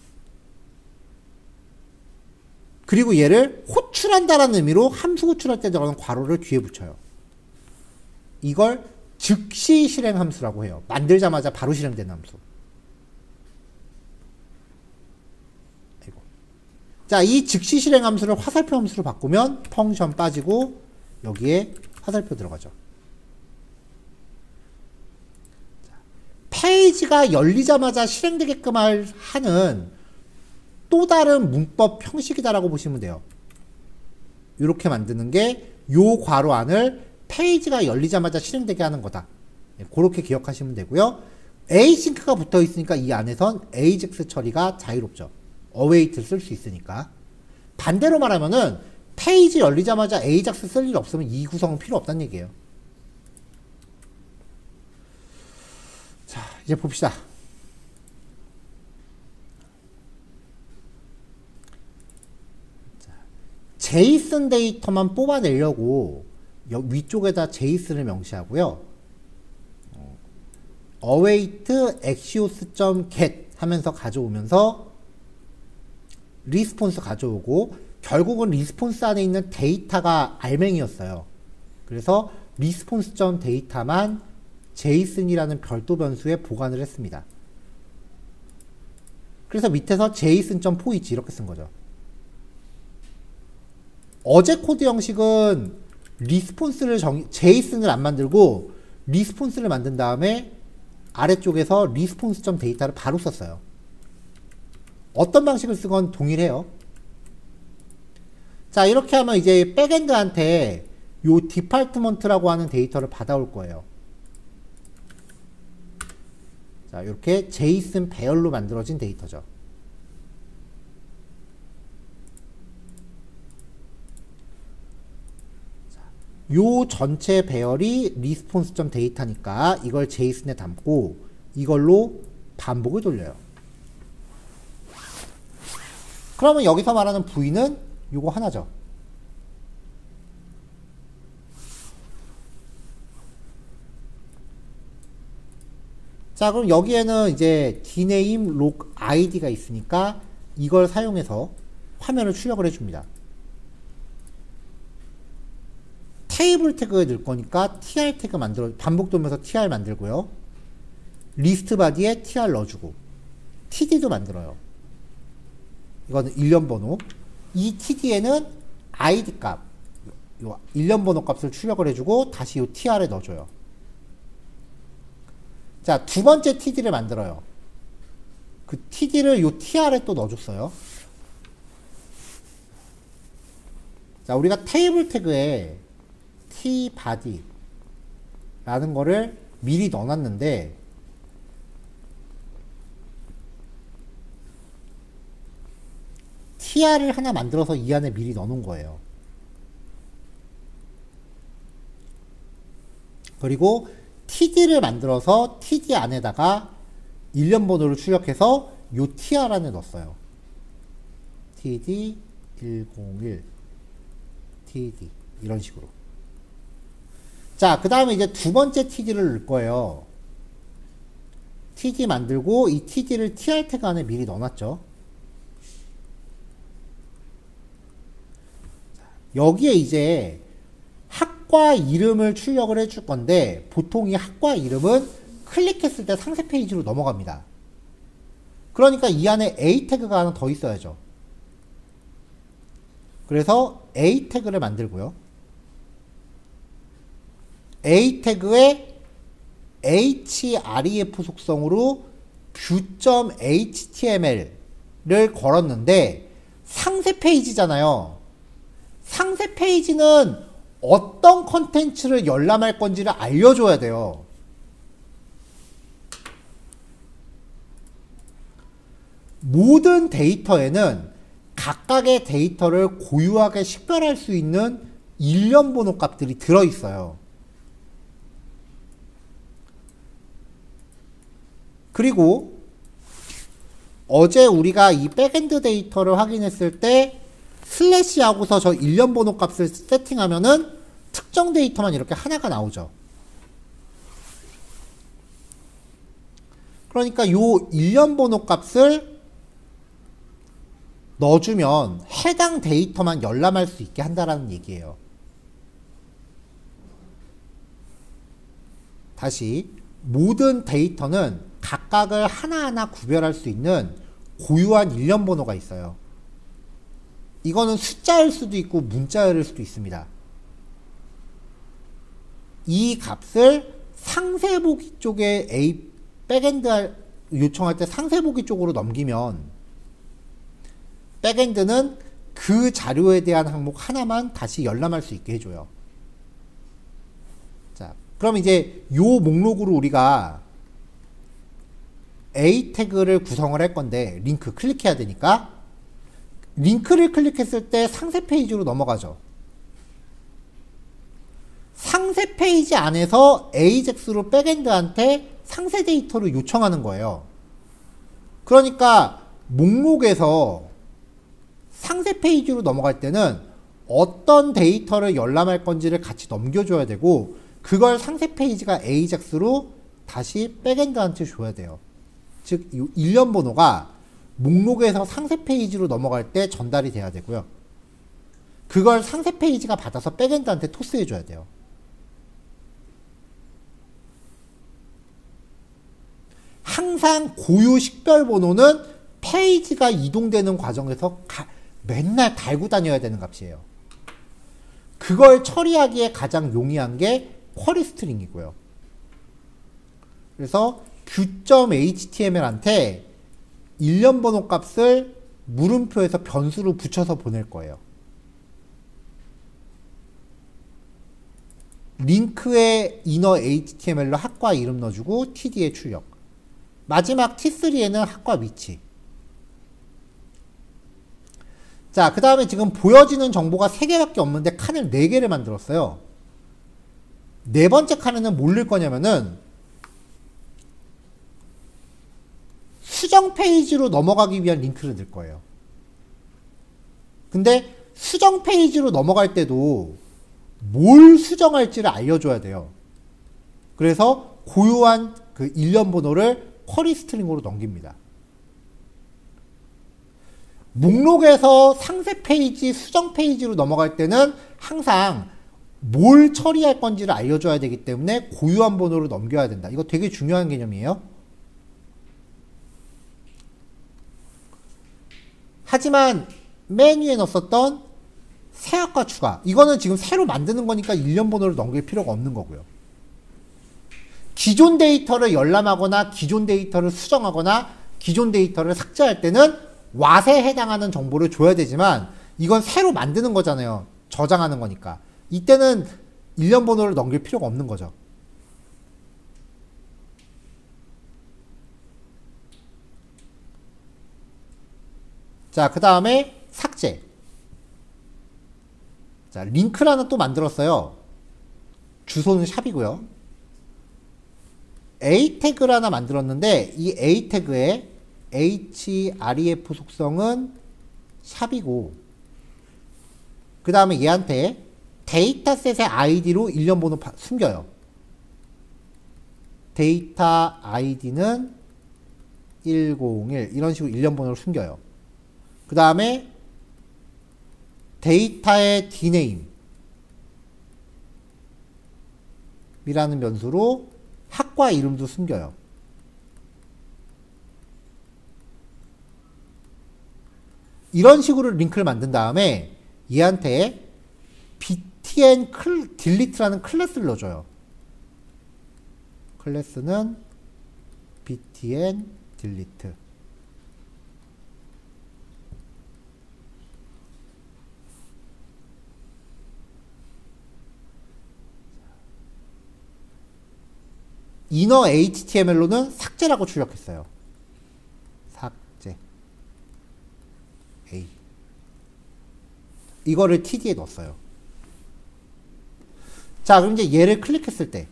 그리고 얘를 호출한다라는 의미로 함수 호출할 때 들어가는 괄호를 뒤에 붙여요. 이걸 즉시 실행 함수라고 해요. 만들자마자 바로 실행되는 함수. 자, 이 즉시 실행 함수를 화살표 함수로 바꾸면 펑션 빠지고 여기에 화살표 들어가죠. 페이지가 열리자마자 실행되게끔 하는 또 다른 문법 형식이다라고 보시면 돼요. 이렇게 만드는 게 요 괄호 안을 페이지가 열리자마자 실행되게 하는 거다. 그렇게 기억하시면 되고요. async가 붙어 있으니까 이 안에선 ajax 처리가 자유롭죠. await를 쓸 수 있으니까. 반대로 말하면은 페이지 열리자마자 ajax 쓸 일 없으면 이 구성은 필요 없다는 얘기예요. 자, 이제 봅시다. 제이슨 데이터만 뽑아내려고 위쪽에다 제이슨을 명시하고요. await axios.get 하면서 가져오면서 리스폰스 가져오고 결국은 리스폰스 안에 있는 데이터가 알맹이였어요. 그래서 리스폰스.data만 제이슨이라는 별도 변수에 보관을 했습니다. 그래서 밑에서 제이슨.포이치 이렇게 쓴 거죠. 어제 코드 형식은 리스폰스를 제이슨을 안 만들고 리스폰스를 만든 다음에 아래쪽에서 리스폰스.data를 바로 썼어요. 어떤 방식을 쓰건 동일해요. 자, 이렇게 하면 이제 백엔드한테 요 디파트먼트라고 하는 데이터를 받아올 거예요. 자, 이렇게 제이슨 배열로 만들어진 데이터죠. 요 전체 배열이 response.data니까 이걸 제이슨에 담고 이걸로 반복을 돌려요. 그러면 여기서 말하는 V는 요거 하나죠. 자, 그럼 여기에는 이제 dname log id가 있으니까 이걸 사용해서 화면을 출력을 해줍니다. 테이블 태그에 넣을 거니까 tr 태그 반복 돌면서 tr 만들고요. 리스트 바디에 tr 넣어주고 td도 만들어요. 이거는 일련 번호. 이 td에는 id 값, 요 일련 번호 값을 출력을 해주고 다시 요 tr에 넣어줘요. 자, 두 번째 td를 만들어요. 그 td를 요 tr에 또 넣어줬어요. 자, 우리가 테이블 태그에 tbody 라는 거를 미리 넣어놨는데 tr을 하나 만들어서 이 안에 미리 넣어놓은 거예요. 그리고 td를 만들어서 td 안에다가 일련 번호를 출력해서 요 tr 안에 넣었어요. td 101 td 이런 식으로. 자, 그 다음에 이제 두 번째 td를 넣을 거예요. td 만들고 이 td를 tr 태그 안에 미리 넣어놨죠. 여기에 이제 학과 이름을 출력을 해줄 건데 보통 이 학과 이름은 클릭했을 때 상세 페이지로 넘어갑니다. 그러니까 이 안에 A 태그가 하나 더 있어야죠. 그래서 A 태그를 만들고요. A 태그에 href 속성으로 view.html을 걸었는데 상세 페이지잖아요. 상세 페이지는 어떤 컨텐츠를 열람할 건지를 알려줘야 돼요. 모든 데이터에는 각각의 데이터를 고유하게 식별할 수 있는 일련 번호 값들이 들어있어요. 그리고 어제 우리가 이 백엔드 데이터를 확인했을 때 슬래시 하고서 저 일련 번호 값을 세팅하면은 특정 데이터만 이렇게 하나가 나오죠. 그러니까 요 일련 번호 값을 넣어주면 해당 데이터만 열람할 수 있게 한다라는 얘기예요. 다시 모든 데이터는 각각을 하나하나 구별할 수 있는 고유한 일련 번호가 있어요. 이거는 숫자일 수도 있고 문자일 수도 있습니다. 이 값을 상세보기 쪽에 백엔드 요청할 때 상세보기 쪽으로 넘기면 백엔드는 그 자료에 대한 항목 하나만 다시 열람할 수 있게 해줘요. 자, 그럼 이제 요 목록으로 우리가 A 태그를 구성을 할 건데 링크 클릭해야 되니까 링크를 클릭했을 때 상세 페이지로 넘어가죠. 상세 페이지 안에서 AJAX로 백엔드한테 상세 데이터를 요청하는 거예요. 그러니까 목록에서 상세 페이지로 넘어갈 때는 어떤 데이터를 열람할 건지를 같이 넘겨줘야 되고 그걸 상세 페이지가 AJAX로 다시 백엔드한테 줘야 돼요. 즉 일련 번호가 목록에서 상세 페이지로 넘어갈 때 전달이 돼야 되고요. 그걸 상세 페이지가 받아서 백엔드한테 토스해 줘야 돼요. 항상 고유 식별 번호는 페이지가 이동되는 과정에서 맨날 달고 다녀야 되는 값이에요. 그걸 처리하기에 가장 용이한 게 쿼리 스트링이고요. 그래서 view.html한테 일련 번호 값을 물음표에서 변수로 붙여서 보낼 거예요. 링크에 inner html로 학과 이름 넣어주고 td에 출력. 마지막 t3에는 학과 위치. 자, 그 다음에 지금 보여지는 정보가 3개밖에 없는데 칸을 4개를 만들었어요. 네 번째 칸에는 뭘 넣을 거냐면은 수정 페이지로 넘어가기 위한 링크를 넣을 거예요. 근데 수정 페이지로 넘어갈 때도 뭘 수정할지를 알려줘야 돼요. 그래서 고유한 그 일련 번호를 쿼리 스트링으로 넘깁니다. 목록에서 상세 페이지, 수정 페이지로 넘어갈 때는 항상 뭘 처리할 건지를 알려줘야 되기 때문에 고유한 번호를 넘겨야 된다. 이거 되게 중요한 개념이에요. 하지만 맨 위에 넣었었던 새학과 추가. 이거는 지금 새로 만드는 거니까 일련 번호를 넘길 필요가 없는 거고요. 기존 데이터를 열람하거나 기존 데이터를 수정하거나 기존 데이터를 삭제할 때는 왓에 해당하는 정보를 줘야 되지만 이건 새로 만드는 거잖아요. 저장하는 거니까. 이때는 일련 번호를 넘길 필요가 없는 거죠. 자, 그 다음에 삭제. 자, 링크라는 또 만들었어요. 주소는 샵이고요. A 태그를 하나 만들었는데 이 A 태그에 href 속성은 샵이고 그 다음에 얘한테 데이터셋의 아이디로 일련 번호 숨겨요. 데이터 아이디는 101 이런 식으로 일련 번호를 숨겨요. 그 다음에 데이터의 dname 이라는 변수로 학과 이름도 숨겨요. 이런 식으로 링크를 만든 다음에 얘한테 btn delete라는 클래스를 넣어줘요. 클래스는 btn delete. 이너 html로는 삭제라고 출력했어요. 삭제 A. 이거를 td에 넣었어요. 자, 그럼 이제 얘를 클릭했을 때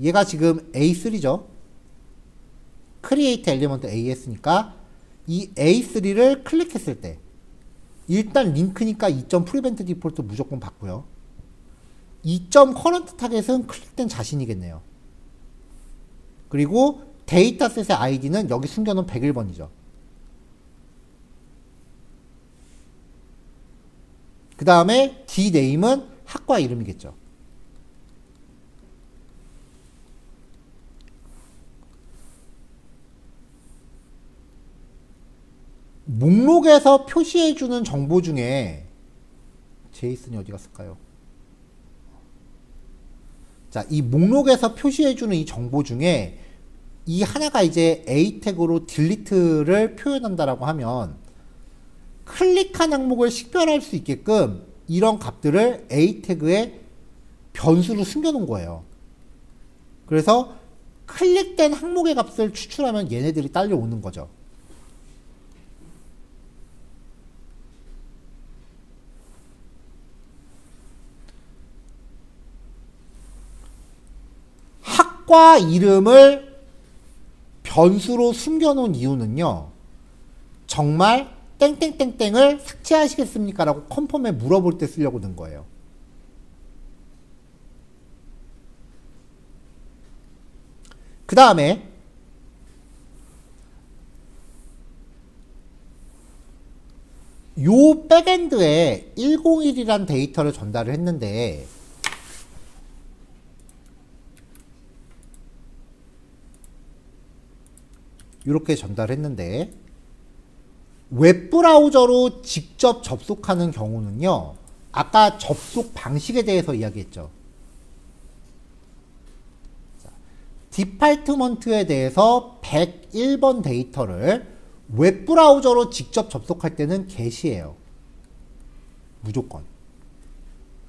얘가 지금 A3죠. create element A 했으니까 이 A3를 클릭했을 때 일단 링크니까 2.prevent default 무조건 받고요. 2.current 타겟은 클릭된 자신이겠네요. 그리고 데이터셋의 아이디는 여기 숨겨놓은 101번이죠. 그 다음에 dname은 학과 이름이겠죠. 목록에서 표시해주는 정보 중에 제이슨이 어디 갔을까요? 자, 이 목록에서 표시해주는 이 정보 중에 이 하나가 이제 A 태그로 delete를 표현한다라고 하면 클릭한 항목을 식별할 수 있게끔 이런 값들을 A 태그에 변수로 숨겨놓은 거예요. 그래서 클릭된 항목의 값을 추출하면 얘네들이 딸려오는 거죠. 학과 이름을 변수로 숨겨놓은 이유는요. 정말 땡땡땡땡을 삭제하시겠습니까? 라고 컨펌에 물어볼 때 쓰려고 든 거예요. 그 다음에 요 백엔드에 101이란 데이터를 전달을 했는데 이렇게 전달했는데 웹브라우저로 직접 접속하는 경우는요. 아까 접속 방식에 대해서 이야기했죠. 디파트먼트에 대해서 101번 데이터를 웹브라우저로 직접 접속할 때는 게시해요. 무조건.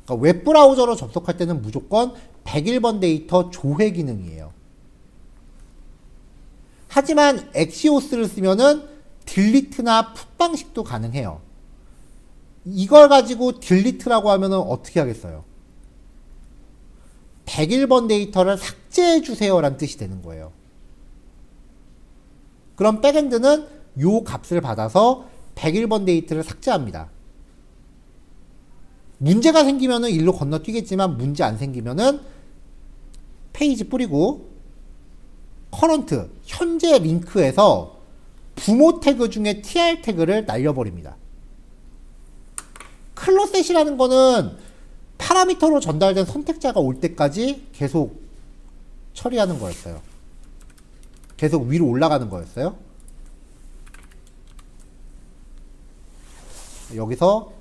그러니까 웹브라우저로 접속할 때는 무조건 101번 데이터 조회 기능이에요. 하지만 엑시오스를 쓰면은 딜리트나 풋 방식도 가능해요. 이걸 가지고 딜리트라고 하면은 어떻게 하겠어요? 101번 데이터를 삭제해 주세요 라는 뜻이 되는 거예요. 그럼 백엔드는 요 값을 받아서 101번 데이터를 삭제합니다. 문제가 생기면은 일로 건너뛰겠지만 문제 안 생기면은 페이지 뿌리고 커런트, 현재 링크에서 부모 태그 중에 tr 태그를 날려버립니다. 클로셋이라는 거는 파라미터로 전달된 선택자가 올 때까지 계속 처리하는 거였어요. 계속 위로 올라가는 거였어요. 여기서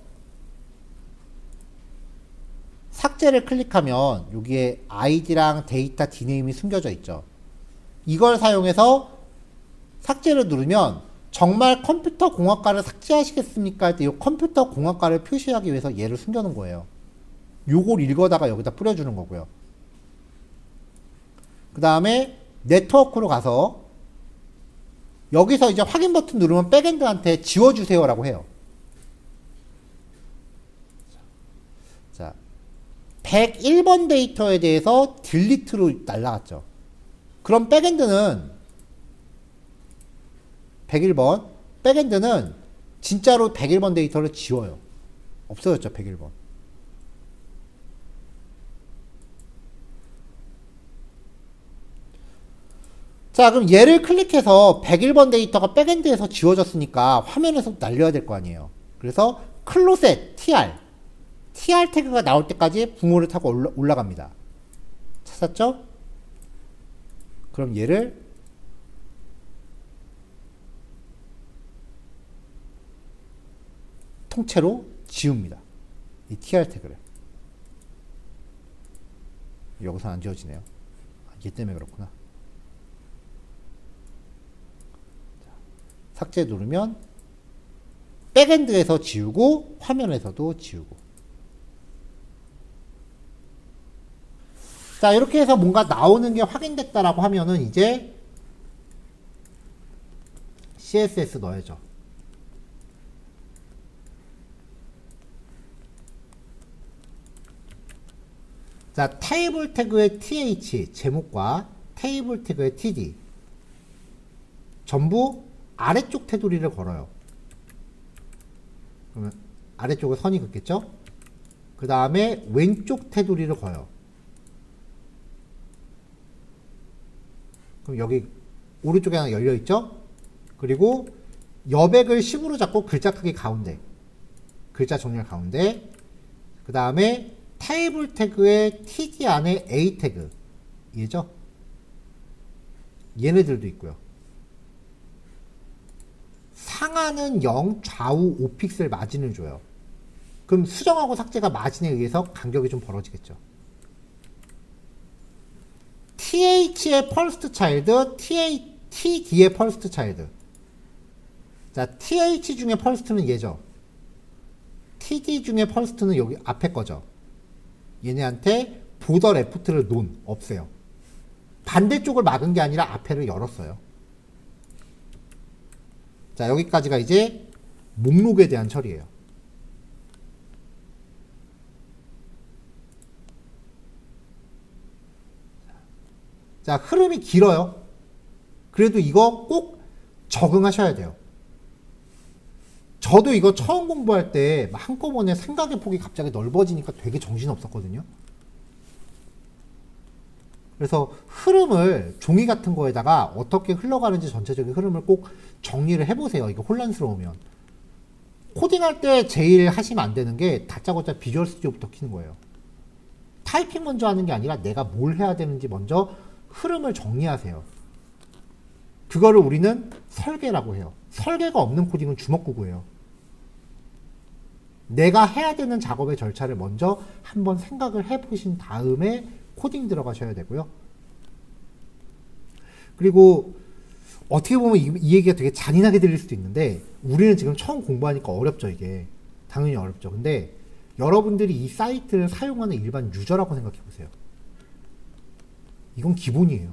삭제를 클릭하면 여기에 아이디랑 데이터 디네임이 숨겨져 있죠. 이걸 사용해서 삭제를 누르면 정말 컴퓨터 공학과를 삭제하시겠습니까? 할 때 이 컴퓨터 공학과를 표시하기 위해서 얘를 숨겨놓은 거예요. 요걸 읽어다가 여기다 뿌려주는 거고요. 그 다음에 네트워크로 가서 여기서 이제 확인 버튼 누르면 백엔드한테 지워주세요 라고 해요. 자, 101번 데이터에 대해서 딜리트로 날라갔죠. 그럼 백엔드는 101번 백엔드는 진짜로 101번 데이터를 지워요. 없어졌죠. 101번. 자, 그럼 얘를 클릭해서 101번 데이터가 백엔드에서 지워졌으니까 화면에서 날려야 될 거 아니에요. 그래서 클로셋 tr 태그가 나올 때까지 부모를 타고 올라갑니다. 찾았죠? 그럼 얘를 통째로 지웁니다. 이 tr 태그를. 여기서 안 지워지네요. 얘 때문에 그렇구나. 자, 삭제 누르면 백엔드에서 지우고 화면에서도 지우고. 자, 이렇게 해서 뭔가 나오는 게 확인됐다라고 하면은 이제 CSS 넣어야죠. 자, 테이블 태그의 th 제목과 테이블 태그의 td 전부 아래쪽 테두리를 걸어요. 그러면 아래쪽에 선이 긋겠죠? 그 다음에 왼쪽 테두리를 거요. 그럼 여기 오른쪽에 하나 열려있죠? 그리고 여백을 10으로 잡고 글자 크기 가운데, 글자 정렬 가운데, 그 다음에 테이블 태그의 td 안에 a 태그, 얘죠? 얘네들도 있고요. 상하는 0, 좌우 5픽셀 마진을 줘요. 그럼 수정하고 삭제가 마진에 의해서 간격이 좀 벌어지겠죠. th의 퍼스트 차일드, td의 퍼스트 차일드. 자, th 중에 퍼스트는 얘죠. td 중에 퍼스트는 여기 앞에 거죠. 얘네한테 보더 레프트를 없애요. 반대쪽을 막은 게 아니라 앞에를 열었어요. 자, 여기까지가 이제 목록에 대한 처리예요. 자, 흐름이 길어요. 그래도 이거 꼭 적응하셔야 돼요. 저도 이거 처음 공부할 때 한꺼번에 생각의 폭이 갑자기 넓어지니까 되게 정신없었거든요. 그래서 흐름을 종이 같은 거에다가 어떻게 흘러가는지 전체적인 흐름을 꼭 정리를 해보세요. 이거 혼란스러우면. 코딩할 때 제일 하시면 안 되는 게 다짜고짜 비주얼 스튜디오부터 키는 거예요. 타이핑 먼저 하는 게 아니라 내가 뭘 해야 되는지 먼저 흐름을 정리하세요. 그거를 우리는 설계라고 해요. 설계가 없는 코딩은 주먹구구예요. 내가 해야 되는 작업의 절차를 먼저 한번 생각을 해보신 다음에 코딩 들어가셔야 되고요. 그리고 어떻게 보면 이 얘기가 되게 잔인하게 들릴 수도 있는데 우리는 지금 처음 공부하니까 어렵죠. 이게 당연히 어렵죠. 근데 여러분들이 이 사이트를 사용하는 일반 유저라고 생각해 보세요. 이건 기본이에요.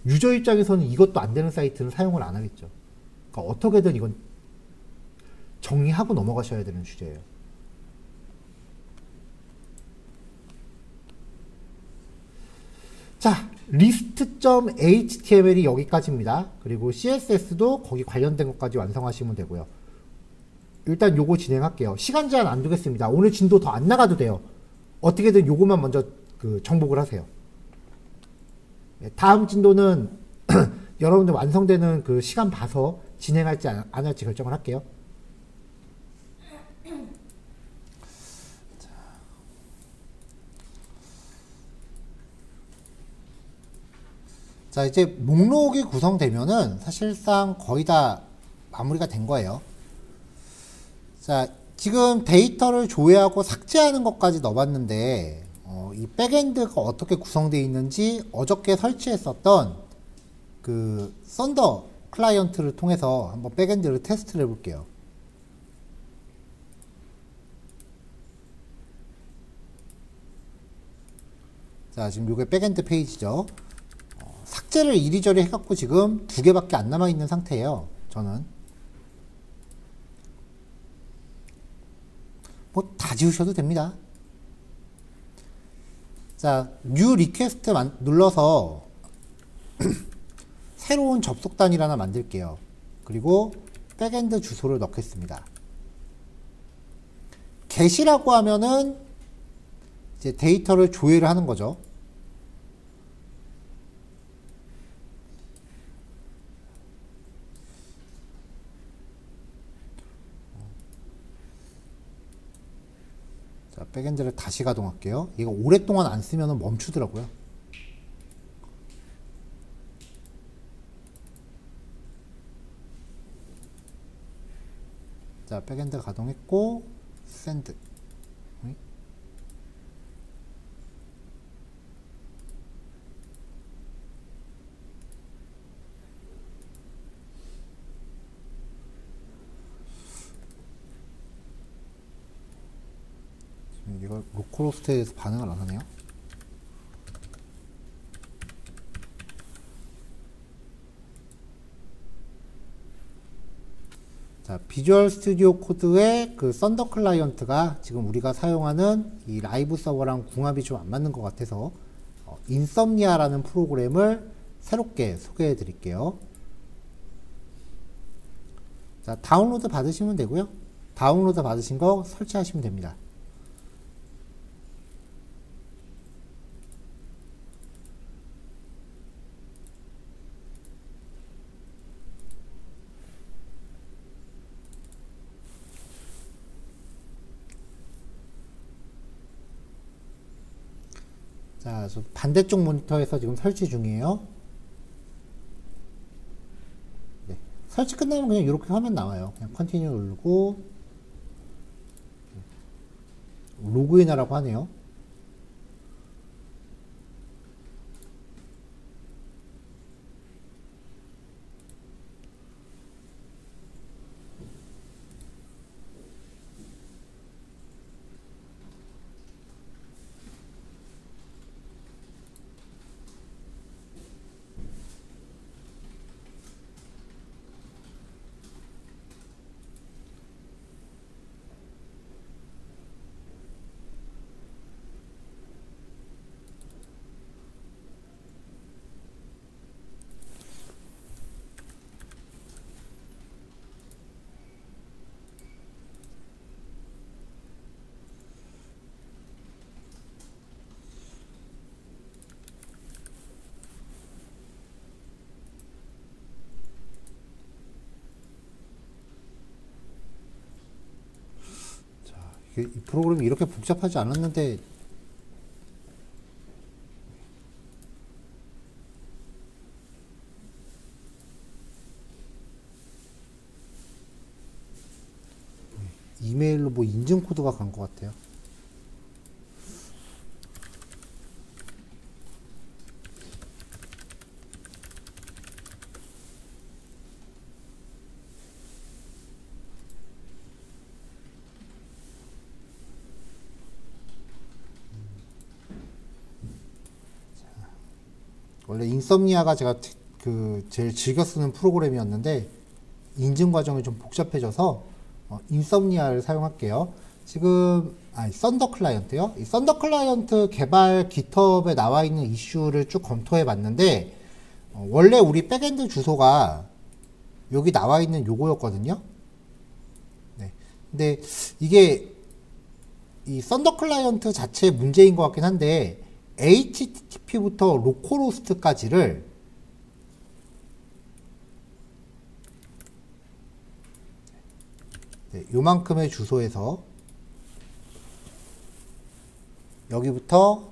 유저 입장에서는 이것도 안 되는 사이트는 사용을 안 하겠죠. 그러니까 어떻게든 이건 정리하고 넘어가셔야 되는 주제예요. 자, list.html이 여기까지입니다. 그리고 CSS도 거기 관련된 것까지 완성하시면 되고요. 일단 요거 진행할게요. 시간 제한 안 두겠습니다. 오늘 진도 더 안 나가도 돼요. 어떻게든 요거만 먼저 정복을 하세요. 다음 진도는 여러분들 완성되는 그 시간 봐서 진행할지 안 할지 결정을 할게요. 자, 이제 목록이 구성되면은 사실상 거의 다 마무리가 된 거예요. 자, 지금 데이터를 조회하고 삭제하는 것까지 넣어봤는데 이 백엔드가 어떻게 구성되어 있는지 어저께 설치했었던 그 썬더 클라이언트를 통해서 한번 백엔드를 테스트를 해볼게요. 자, 지금 이게 백엔드 페이지죠. 삭제를 이리저리 해갖고 지금 2개밖에 안 남아있는 상태예요. 저는 뭐 다 지우셔도 됩니다. 자, new request 눌러서 새로운 접속 단위를 하나 만들게요. 그리고 백엔드 주소를 넣겠습니다. get이라고 하면은 이제 데이터를 조회를 하는 거죠. 자, 백엔드를 다시 가동할게요. 이거 오랫동안 안 쓰면 멈추더라고요. 자, 백엔드 가동했고, 샌드. 이걸 로컬호스트에서 반응을 안 하네요. 자, 비주얼 스튜디오 코드의 그 썬더 클라이언트가 지금 우리가 사용하는 이 라이브 서버랑 궁합이 좀 안 맞는 것 같아서 인썸니아라는 프로그램을 새롭게 소개해 드릴게요. 자, 다운로드 받으시면 되고요. 다운로드 받으신 거 설치하시면 됩니다. 자, 반대쪽 모니터에서 지금 설치 중이에요. 네. 설치 끝나면 그냥 이렇게 화면 나와요. 그냥 컨티뉴 누르고 로그인하라고 하네요. 이 프로그램이 이렇게 복잡하지 않았는데 이메일로 뭐 인증 코드가 간 것 같아요. 원래 인썸니아가 제가 제일 즐겨 쓰는 프로그램이었는데 인증 과정이 좀 복잡해져서 인썸니아를 사용할게요. 지금 썬더 클라이언트요. 이 썬더 클라이언트 개발 깃허브에 나와 있는 이슈를 쭉 검토해 봤는데 원래 우리 백엔드 주소가 여기 나와 있는 요거였거든요. 네. 근데 이게 이 썬더 클라이언트 자체의 문제인 것 같긴 한데 HTTP부터 로컬호스트까지를 요만큼의 주소에서 여기부터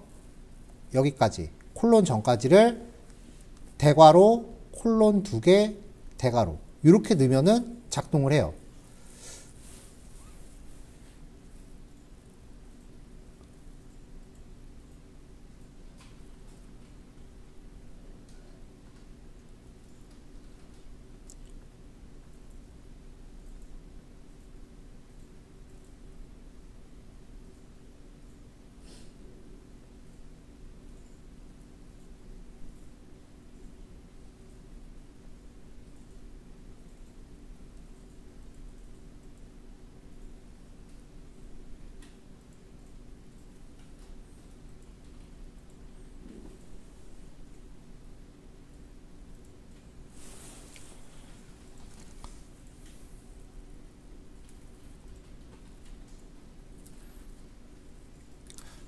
여기까지 콜론 전까지를 대괄호 콜론 2개 대괄호 이렇게 넣으면은 작동을 해요.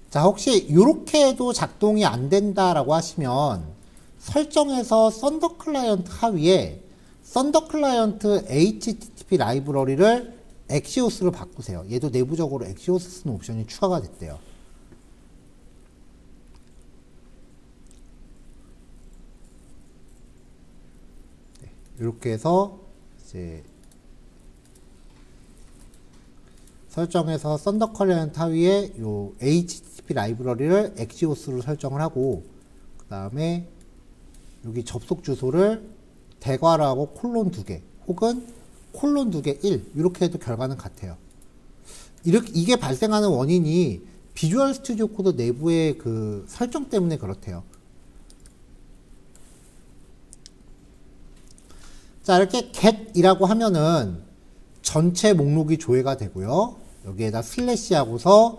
자, 혹시 이렇게 해도 작동이 안 된다라고 하시면 설정에서 썬더 클라이언트 하위에 썬더 클라이언트 HTTP 라이브러리를 엑시오스로 바꾸세요. 얘도 내부적으로 엑시오스 쓰는 옵션이 추가가 됐대요. 네, 이렇게 해서 이제 설정해서 썬더 커리언트 하위에 요 HTTP 라이브러리를 엑시오스로 설정을 하고, 그 다음에 여기 접속 주소를 대괄호하고 콜론 2개 혹은 콜론 2개 1 이렇게 해도 결과는 같아요. 이게 발생하는 원인이 비주얼 스튜디오 코드 내부의 그 설정 때문에 그렇대요. 자, 이렇게 get이라고 하면은 전체 목록이 조회가 되고요. 여기에다 슬래시 하고서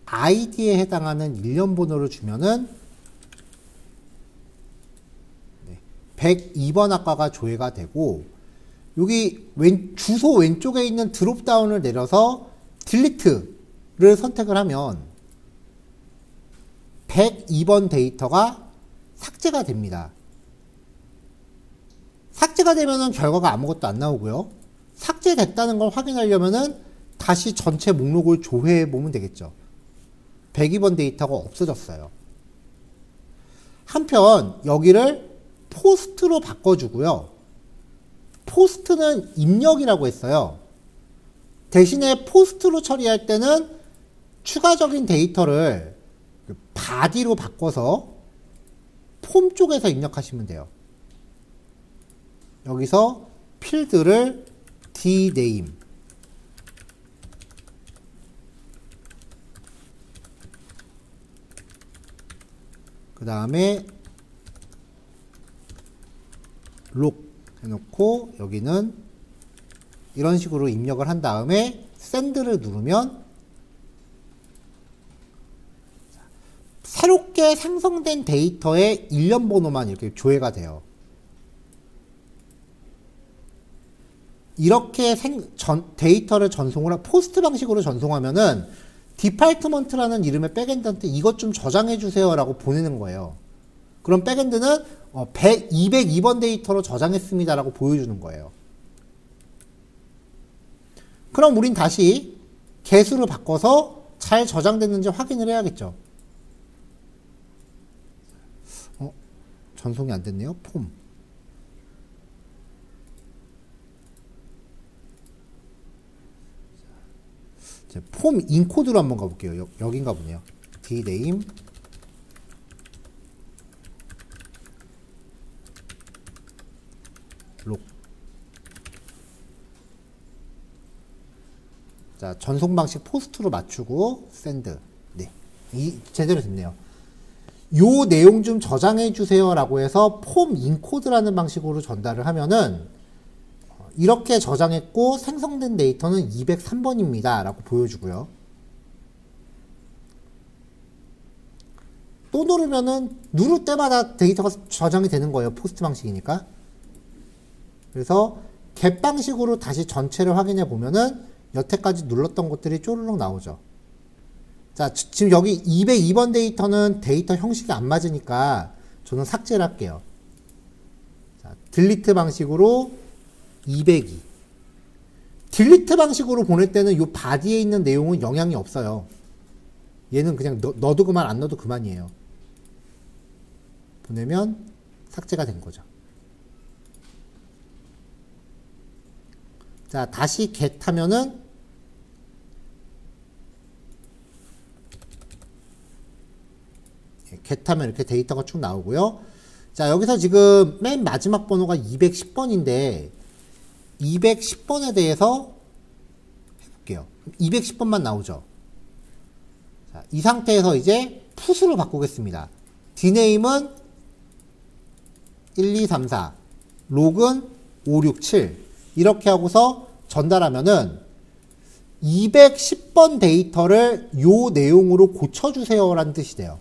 id에 해당하는 일련 번호를 주면은 102번 학과가 조회가 되고, 여기 주소 왼쪽에 있는 드롭다운을 내려서 딜리트를 선택을 하면 102번 데이터가 삭제가 됩니다. 삭제가 되면은 결과가 아무것도 안 나오고요. 삭제됐다는 걸 확인하려면은 다시 전체 목록을 조회해 보면 되겠죠. 102번 데이터가 없어졌어요. 한편 여기를 포스트로 바꿔주고요. 포스트는 입력이라고 했어요. 대신에 포스트로 처리할 때는 추가적인 데이터를 바디로 바꿔서 폼 쪽에서 입력하시면 돼요. 여기서 필드를 dname, 그 다음에 록 해놓고 여기는 이런 식으로 입력을 한 다음에 샌드를 누르면 새롭게 생성된 데이터의 일련 번호만 이렇게 조회가 돼요. 이렇게 데이터를 전송을 포스트 방식으로 전송하면은 디파트먼트라는 이름의 백엔드한테 이것 좀 저장해 주세요 라고 보내는 거예요. 그럼 백엔드는 202번 데이터로 저장했습니다 라고 보여주는 거예요. 그럼 우린 다시 개수를 바꿔서 잘 저장됐는지 확인을 해야겠죠. 전송이 안 됐네요. 폼. 폼 인코드로 한번 가볼게요. 여긴가 보네요. dname 록. 자, 전송 방식 포스트로 맞추고 샌드. 네, 제대로 됐네요. 요 내용 좀 저장해 주세요 라고 해서 폼 인코드라는 방식으로 전달을 하면은 이렇게 저장했고 생성된 데이터는 203번입니다 라고 보여주고요. 또 누르면은 누를 때마다 데이터가 저장이 되는 거예요. 포스트 방식이니까. 그래서 get 방식으로 다시 전체를 확인해 보면은 여태까지 눌렀던 것들이 쪼르륵 나오죠. 자, 지금 여기 202번 데이터는 데이터 형식이 안 맞으니까 저는 삭제를 할게요. 자, 딜리트 방식으로 202. 딜리트 방식으로 보낼 때는 이 바디에 있는 내용은 영향이 없어요. 얘는 그냥 넣어도 그만 안 넣어도 그만이에요. 보내면 삭제가 된 거죠. 자, 다시 get 하면은 get 하면 이렇게 데이터가 쭉 나오고요. 자, 여기서 지금 맨 마지막 번호가 210번인데 210번에 대해서 해볼게요. 210번만 나오죠. 자, 이 상태에서 이제 풋으로 바꾸겠습니다. dname은 1234, 록은 567 이렇게 하고서 전달하면은 210번 데이터를 요 내용으로 고쳐주세요 라는 뜻이 돼요.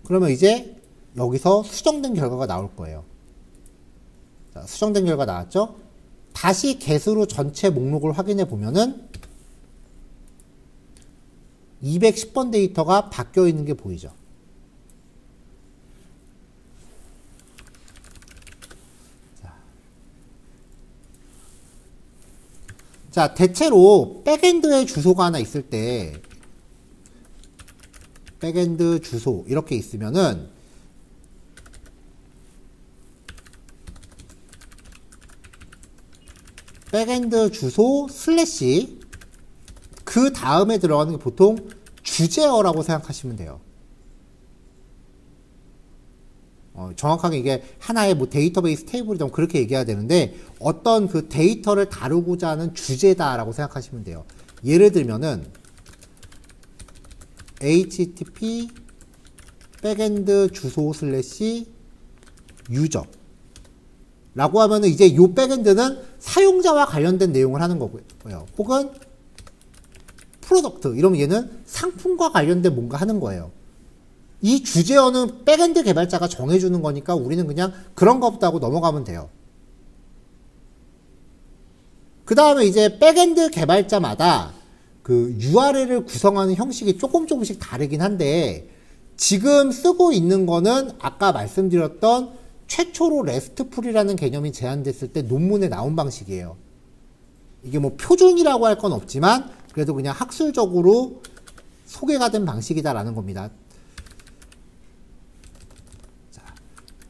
그러면 이제 여기서 수정된 결과가 나올 거예요. 자, 수정된 결과 나왔죠? 다시 get으로 전체 목록을 확인해 보면은 210번 데이터가 바뀌어 있는 게 보이죠. 자, 자, 대체로 백엔드에 주소가 하나 있을 때 백엔드 주소 이렇게 있으면은 백엔드 주소 슬래시 그 다음에 들어가는 게 보통 주제어라고 생각하시면 돼요. 정확하게 이게 하나의 뭐 데이터베이스 테이블이든 그렇게 얘기해야 되는데 어떤 그 데이터를 다루고자 하는 주제다라고 생각하시면 돼요. 예를 들면은 http 백엔드 주소 슬래시 유저 라고 하면은 이제 요 백엔드는 사용자와 관련된 내용을 하는 거고요. 혹은 프로덕트 이러면 얘는 상품과 관련된 뭔가 하는 거예요. 이 주제어는 백엔드 개발자가 정해주는 거니까 우리는 그냥 그런 거 없다고 넘어가면 돼요. 그 다음에 이제 백엔드 개발자마다 그 URL을 구성하는 형식이 조금씩 다르긴 한데 지금 쓰고 있는 거는 아까 말씀드렸던 최초로 레스트풀이라는 개념이 제안됐을 때 논문에 나온 방식이에요. 이게 뭐 표준이라고 할 건 없지만 그래도 그냥 학술적으로 소개가 된 방식이다라는 겁니다. 자,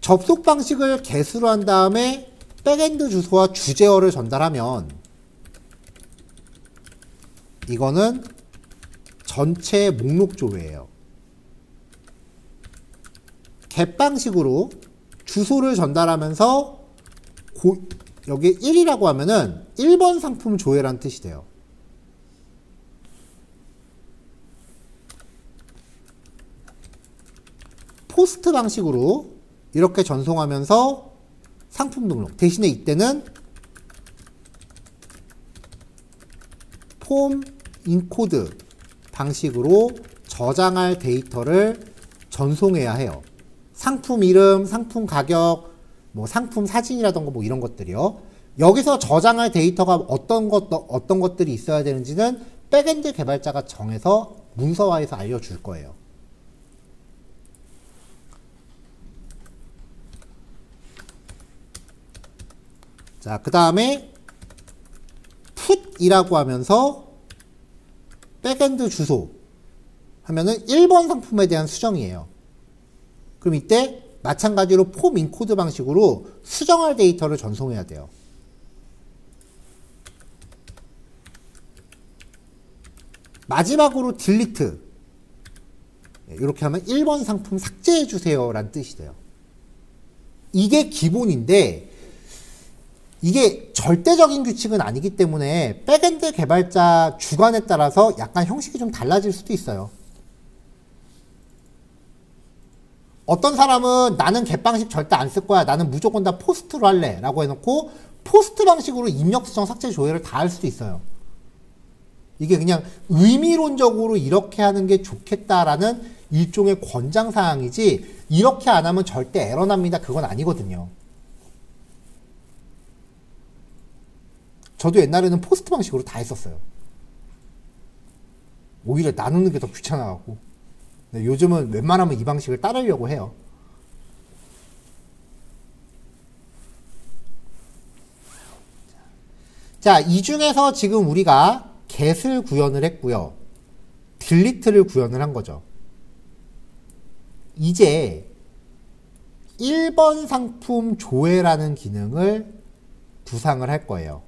접속 방식을 개수로 한 다음에 백엔드 주소와 주제어를 전달하면 이거는 전체 목록 조회예요. get 방식으로 주소를 전달하면서 여기 1이라고 하면은 1번 상품 조회라는 뜻이 돼요. 포스트 방식으로 이렇게 전송하면서 상품 등록 대신에 이때는 폼 인코드 방식으로 저장할 데이터를 전송해야 해요. 상품 이름, 상품 가격, 뭐 상품 사진이라던가 뭐 이런 것들이요. 여기서 저장할 데이터가 어떤 것들이 있어야 되는지는 백엔드 개발자가 정해서 문서화해서 알려줄 거예요. 자, 그 다음에 put이라고 하면서 백엔드 주소 하면은 1번 상품에 대한 수정이에요. 그럼 이때 마찬가지로 폼 인코드 방식으로 수정할 데이터를 전송해야 돼요. 마지막으로 딜리트 이렇게 하면 1번 상품 삭제해 주세요 라는 뜻이 돼요. 이게 기본인데 이게 절대적인 규칙은 아니기 때문에 백엔드 개발자 주관에 따라서 약간 형식이 좀 달라질 수도 있어요. 어떤 사람은 나는 get 방식 절대 안 쓸 거야. 나는 무조건 다 포스트로 할래. 라고 해놓고 포스트 방식으로 입력 수정 삭제 조회를 다 할 수도 있어요. 이게 그냥 의미론적으로 이렇게 하는 게 좋겠다라는 일종의 권장사항이지 이렇게 안 하면 절대 에러 납니다. 그건 아니거든요. 저도 옛날에는 포스트 방식으로 다 했었어요. 오히려 나누는 게 더 귀찮아갖고. 요즘은 웬만하면 이 방식을 따르려고 해요. 자, 이 중에서 지금 우리가 get을 구현을 했고요. delete를 구현을 한 거죠. 이제 1번 상품 조회라는 기능을 구상을 할 거예요.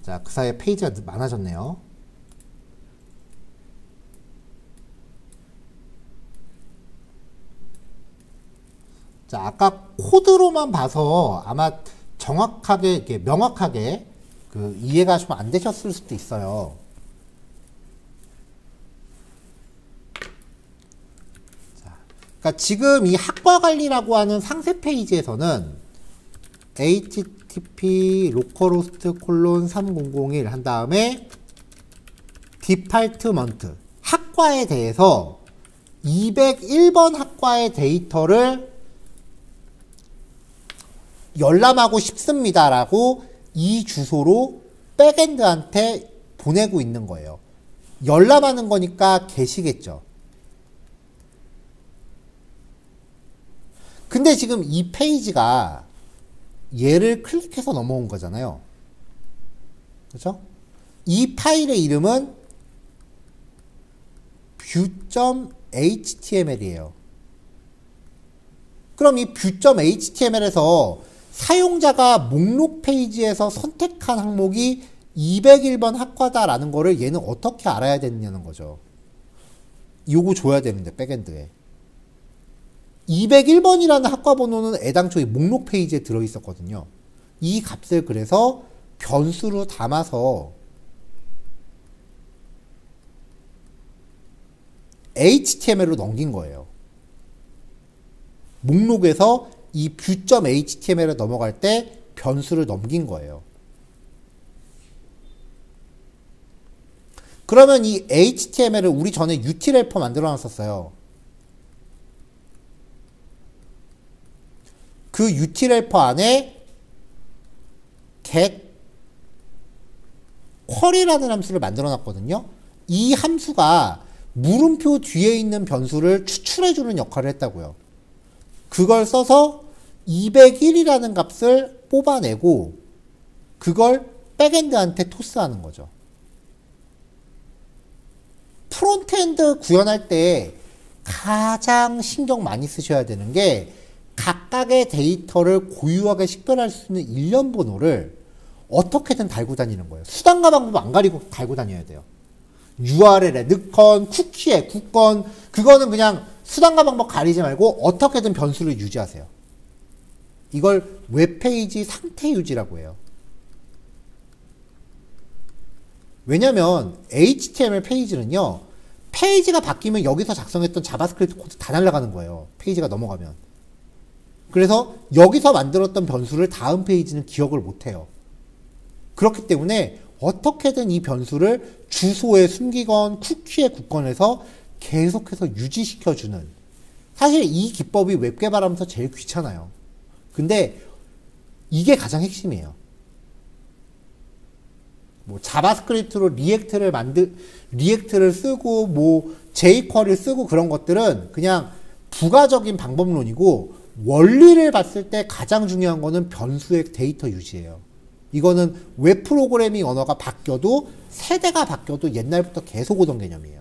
자, 그 사이에 페이지가 많아졌네요. 자, 아까 코드로만 봐서 아마 정확하게, 이렇게 명확하게 그 이해가 좀 안 되셨을 수도 있어요. 자, 그러니까 지금 이 학과 관리라고 하는 상세 페이지에서는 http localhost 3001 한 다음에 디파트먼트 학과에 대해서 201번 학과의 데이터를 열람하고 싶습니다라고 이 주소로 백엔드한테 보내고 있는 거예요. 열람하는 거니까 get이겠죠. 근데 지금 이 페이지가 얘를 클릭해서 넘어온 거잖아요. 그렇죠? 이 파일의 이름은 view.html이에요. 그럼 이 view.html에서 사용자가 목록 페이지에서 선택한 항목이 201번 학과다라는 거를 얘는 어떻게 알아야 되느냐는 거죠. 요거 줘야 되는데 백엔드에 201번이라는 학과 번호는 애당초 목록 페이지에 들어있었거든요. 이 값을 그래서 변수로 담아서 HTML로 넘긴 거예요. 목록에서 이 view.html에 넘어갈 때 변수를 넘긴 거예요. 그러면 이 HTML을 우리 전에 util 헬퍼 만들어 놨었어요. 그 util 헬퍼 안에 get query라는 함수를 만들어 놨거든요. 이 함수가 물음표 뒤에 있는 변수를 추출해주는 역할을 했다고요. 그걸 써서 201이라는 값을 뽑아내고 그걸 백엔드한테 토스하는 거죠. 프론트엔드 구현할 때 가장 신경 많이 쓰셔야 되는 게 각각의 데이터를 고유하게 식별할 수 있는 일련 번호를 어떻게든 달고 다니는 거예요. 수단과 방법 안 가리고 달고 다녀야 돼요. URL에 넣건 쿠키에 굳건 그거는 그냥 수단과 방법 가리지 말고 어떻게든 변수를 유지하세요. 이걸 웹페이지 상태 유지라고 해요. 왜냐면 HTML 페이지는요. 페이지가 바뀌면 여기서 작성했던 자바스크립트 코드 다 날아가는 거예요. 페이지가 넘어가면. 그래서 여기서 만들었던 변수를 다음 페이지는 기억을 못해요. 그렇기 때문에 어떻게든 이 변수를 주소에 숨기건 쿠키에 굳건해서 계속해서 유지시켜주는 사실 이 기법이 웹 개발하면서 제일 귀찮아요. 근데 이게 가장 핵심이에요. 뭐 자바스크립트로 리액트를 쓰고 뭐 jQuery를 쓰고 그런 것들은 그냥 부가적인 방법론이고 원리를 봤을 때 가장 중요한 거는 변수의 데이터 유지예요. 이거는 웹 프로그래밍 언어가 바뀌어도 세대가 바뀌어도 옛날부터 계속 오던 개념이에요.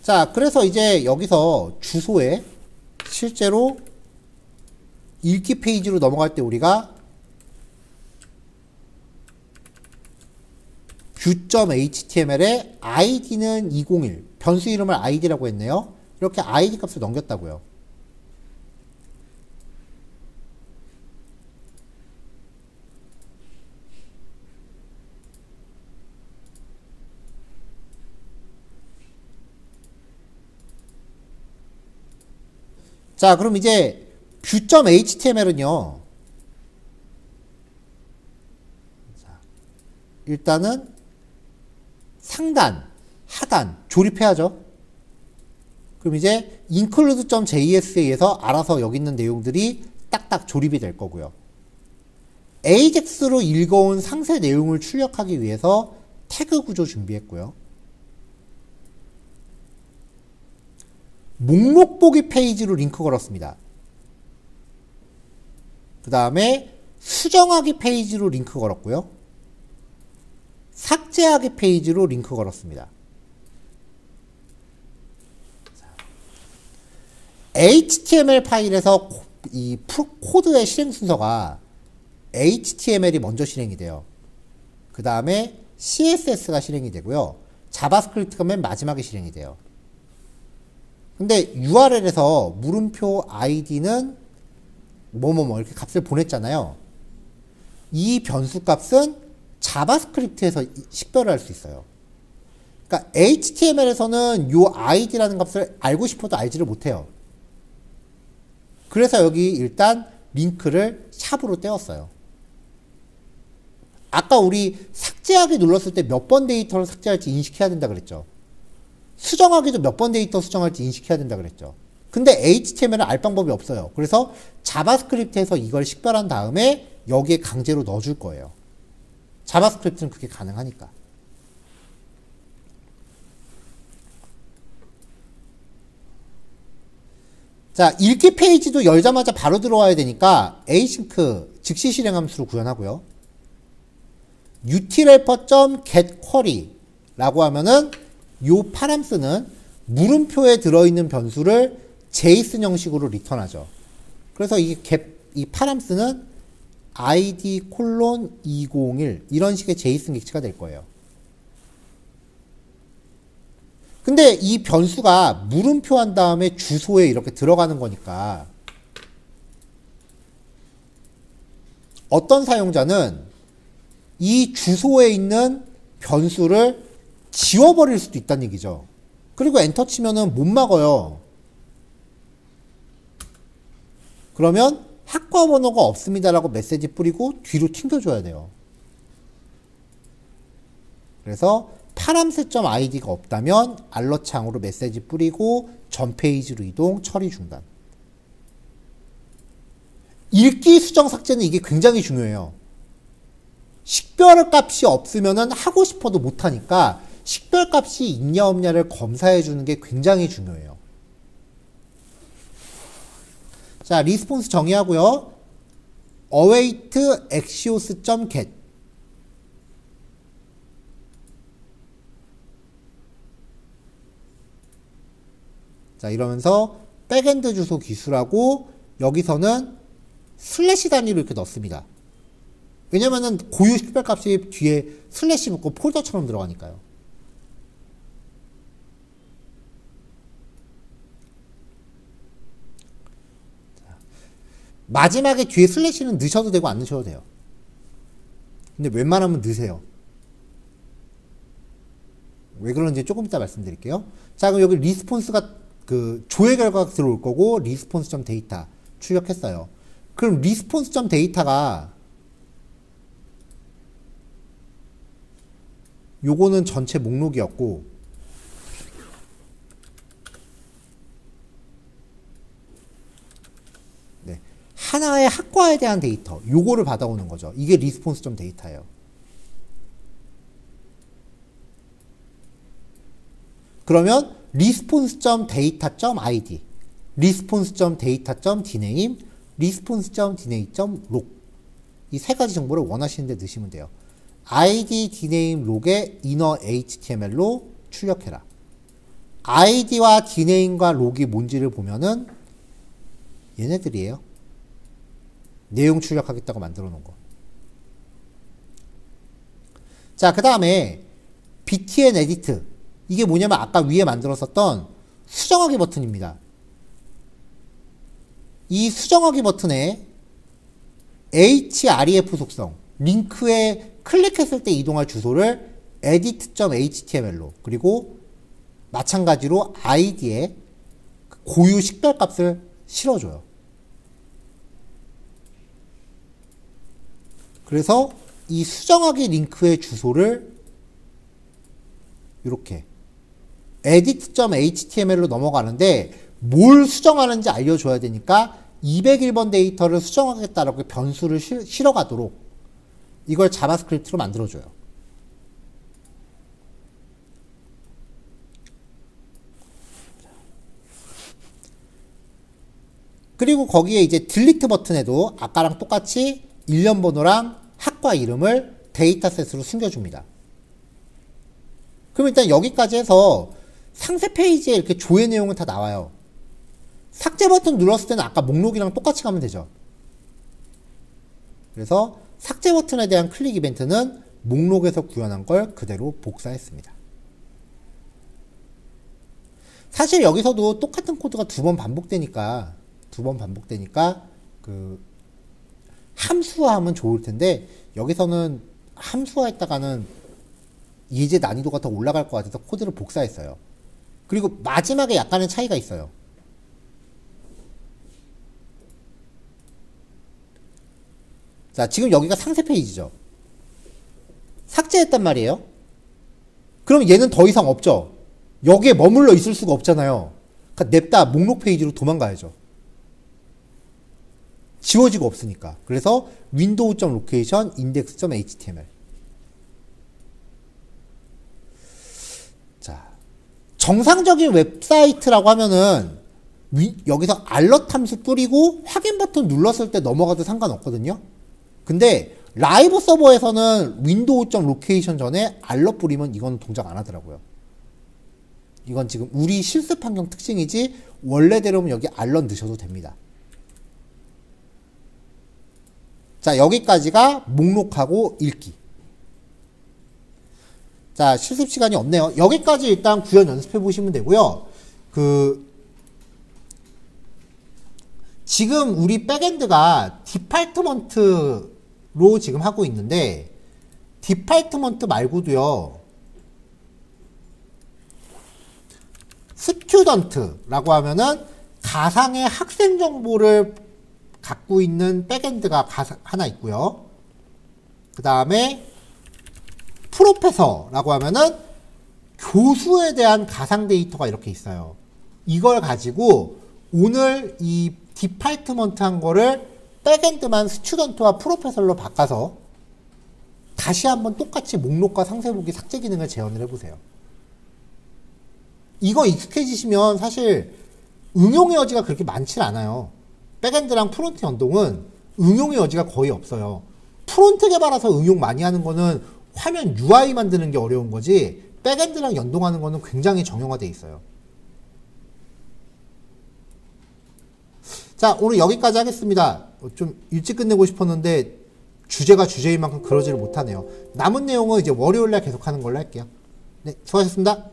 자, 그래서 이제 여기서 주소에 실제로 읽기 페이지로 넘어갈 때 우리가 view.html의 id는 201, 변수 이름을 id라고 했네요. 이렇게 id 값을 넘겼다고요. 자, 그럼 이제 view.html은요. 일단은 상단, 하단 조립해야죠. 그럼 이제 include.js에 의해서 알아서 여기 있는 내용들이 딱딱 조립이 될 거고요. AJAX로 읽어온 상세 내용을 출력하기 위해서 태그 구조 준비했고요. 목록 보기 페이지로 링크 걸었습니다. 그 다음에 수정하기 페이지로 링크 걸었고요. 삭제하기 페이지로 링크 걸었습니다. HTML 파일에서 이 코드의 실행 순서가 HTML이 먼저 실행이 돼요. 그 다음에 CSS가 실행이 되고요. 자바스크립트가 맨 마지막에 실행이 돼요. 근데 URL에서 물음표 id는 뭐뭐뭐 이렇게 값을 보냈잖아요. 이 변수 값은 자바스크립트에서 식별을 할 수 있어요. 그러니까 HTML에서는 이 id라는 값을 알고 싶어도 알지를 못해요. 그래서 여기 일단 링크를 샵으로 떼었어요. 아까 우리 삭제하기 눌렀을 때 몇 번 데이터를 삭제할지 인식해야 된다 그랬죠. 수정하기도 몇 번 데이터 수정할지 인식해야 된다 그랬죠. 근데 HTML은 알 방법이 없어요. 그래서 자바스크립트에서 이걸 식별한 다음에 여기에 강제로 넣어줄 거예요. 자바스크립트는 그게 가능하니까. 자, 읽기 페이지도 열자마자 바로 들어와야 되니까 async 즉시 실행 함수로 구현하고요. utilhelper.getQuery라고 하면은 요 파람스는 물음표에 들어있는 변수를 JSON 형식으로 리턴하죠. 그래서 이 파람스는 id:201 이런 식의 JSON 객체가 될 거예요. 근데 이 변수가 물음표 한 다음에 주소에 이렇게 들어가는 거니까 어떤 사용자는 이 주소에 있는 변수를 지워버릴 수도 있다는 얘기죠. 그리고 엔터 치면은 못 막아요. 그러면 학과 번호가 없습니다라고 메시지 뿌리고 뒤로 튕겨줘야 돼요. 그래서 파람스.id가 없다면 알럿 창으로 메시지 뿌리고 전 페이지로 이동, 처리 중단. 읽기 수정 삭제는 이게 굉장히 중요해요. 식별 값이 없으면은 하고 싶어도 못하니까 식별 값이 있냐 없냐를 검사해 주는 게 굉장히 중요해요. 자, 리스폰스 정의하고요. await axios.get. 자, 이러면서 백엔드 주소 기술하고 여기서는 슬래시 단위로 이렇게 넣습니다. 왜냐면은 고유 식별 값이 뒤에 슬래시 붙고 폴더처럼 들어가니까요. 자, 마지막에 뒤에 슬래시는 넣으셔도 되고 안 넣으셔도 돼요. 근데 웬만하면 넣으세요. 왜 그런지 조금 이따 말씀드릴게요. 자, 그럼 여기 리스폰스가 그 조회 결과가 들어올 거고 response.data 출력했어요. 그럼 response.data가 요거는 전체 목록이었고 네, 하나의 학과에 대한 데이터 요거를 받아오는 거죠. 이게 response.data예요. 그러면 response.data.id, response.data.dname, response.dname.log 이 세 가지 정보를 원하시는 데 넣으시면 돼요. id, dname, log의 inner html로 출력해라. id와 dname과 log이 뭔지를 보면은 얘네들이에요. 내용 출력하겠다고 만들어 놓은 거. 자, 그 다음에 btn edit. 이게 뭐냐면 아까 위에 만들었었던 수정하기 버튼입니다. 이 수정하기 버튼에 href 속성, 링크에 클릭했을 때 이동할 주소를 edit.html로 그리고 마찬가지로 id에 고유 식별값을 실어줘요. 그래서 이 수정하기 링크의 주소를 이렇게 edit.html로 넘어가는데 뭘 수정하는지 알려줘야 되니까 201번 데이터를 수정하겠다라고 변수를 실어가도록 이걸 자바스크립트로 만들어줘요. 그리고 거기에 이제 딜리트 버튼에도 아까랑 똑같이 일련 번호랑 학과 이름을 데이터셋으로 숨겨줍니다. 그럼 일단 여기까지 해서 상세 페이지에 이렇게 조회 내용은 다 나와요. 삭제 버튼 눌렀을 때는 아까 목록이랑 똑같이 가면 되죠. 그래서 삭제 버튼에 대한 클릭 이벤트는 목록에서 구현한 걸 그대로 복사했습니다. 사실 여기서도 똑같은 코드가 두 번 반복되니까 그 함수화하면 좋을 텐데 여기서는 함수화했다가는 예제 난이도가 더 올라갈 것 같아서 코드를 복사했어요. 그리고 마지막에 약간의 차이가 있어요. 자, 지금 여기가 상세 페이지죠. 삭제했단 말이에요. 그럼 얘는 더 이상 없죠. 여기에 머물러 있을 수가 없잖아요. 그러니까 냅다 목록 페이지로 도망가야죠. 지워지고 없으니까. 그래서 window.location index.html. 자, 정상적인 웹사이트라고 하면은 여기서 알럿 함수 뿌리고 확인 버튼 눌렀을 때 넘어가도 상관없거든요. 근데 라이브 서버에서는 window.location 전에 알럿 뿌리면 이건 동작 안 하더라고요. 이건 지금 우리 실습 환경 특징이지 원래대로면 여기 알럿 넣으셔도 됩니다. 자, 여기까지가 목록하고 읽기. 자, 실습 시간이 없네요. 여기까지 일단 구현 연습해 보시면 되고요. 지금 우리 백엔드가 디파트먼트로 지금 하고 있는데, 디파트먼트 말고도요, 스튜던트라고 하면은 가상의 학생 정보를 갖고 있는 백엔드가 하나 있고요. 그 다음에 프로페서라고 하면은 교수에 대한 가상 데이터가 이렇게 있어요. 이걸 가지고 오늘 이 디파트먼트 한 거를 백엔드만 스튜던트와 프로페서로 바꿔서 다시 한번 똑같이 목록과 상세보기 삭제 기능을 재현을 해보세요. 이거 익숙해지시면 사실 응용의 여지가 그렇게 많지 않아요. 백엔드랑 프론트 연동은 응용의 여지가 거의 없어요. 프론트 개발해서 응용 많이 하는 거는 화면 UI 만드는 게 어려운 거지, 백엔드랑 연동하는 거는 굉장히 정형화되어 있어요. 자, 오늘 여기까지 하겠습니다. 좀 일찍 끝내고 싶었는데 주제가 주제인 만큼 그러지를 못하네요. 남은 내용은 이제 월요일날 계속하는 걸로 할게요. 네, 수고하셨습니다.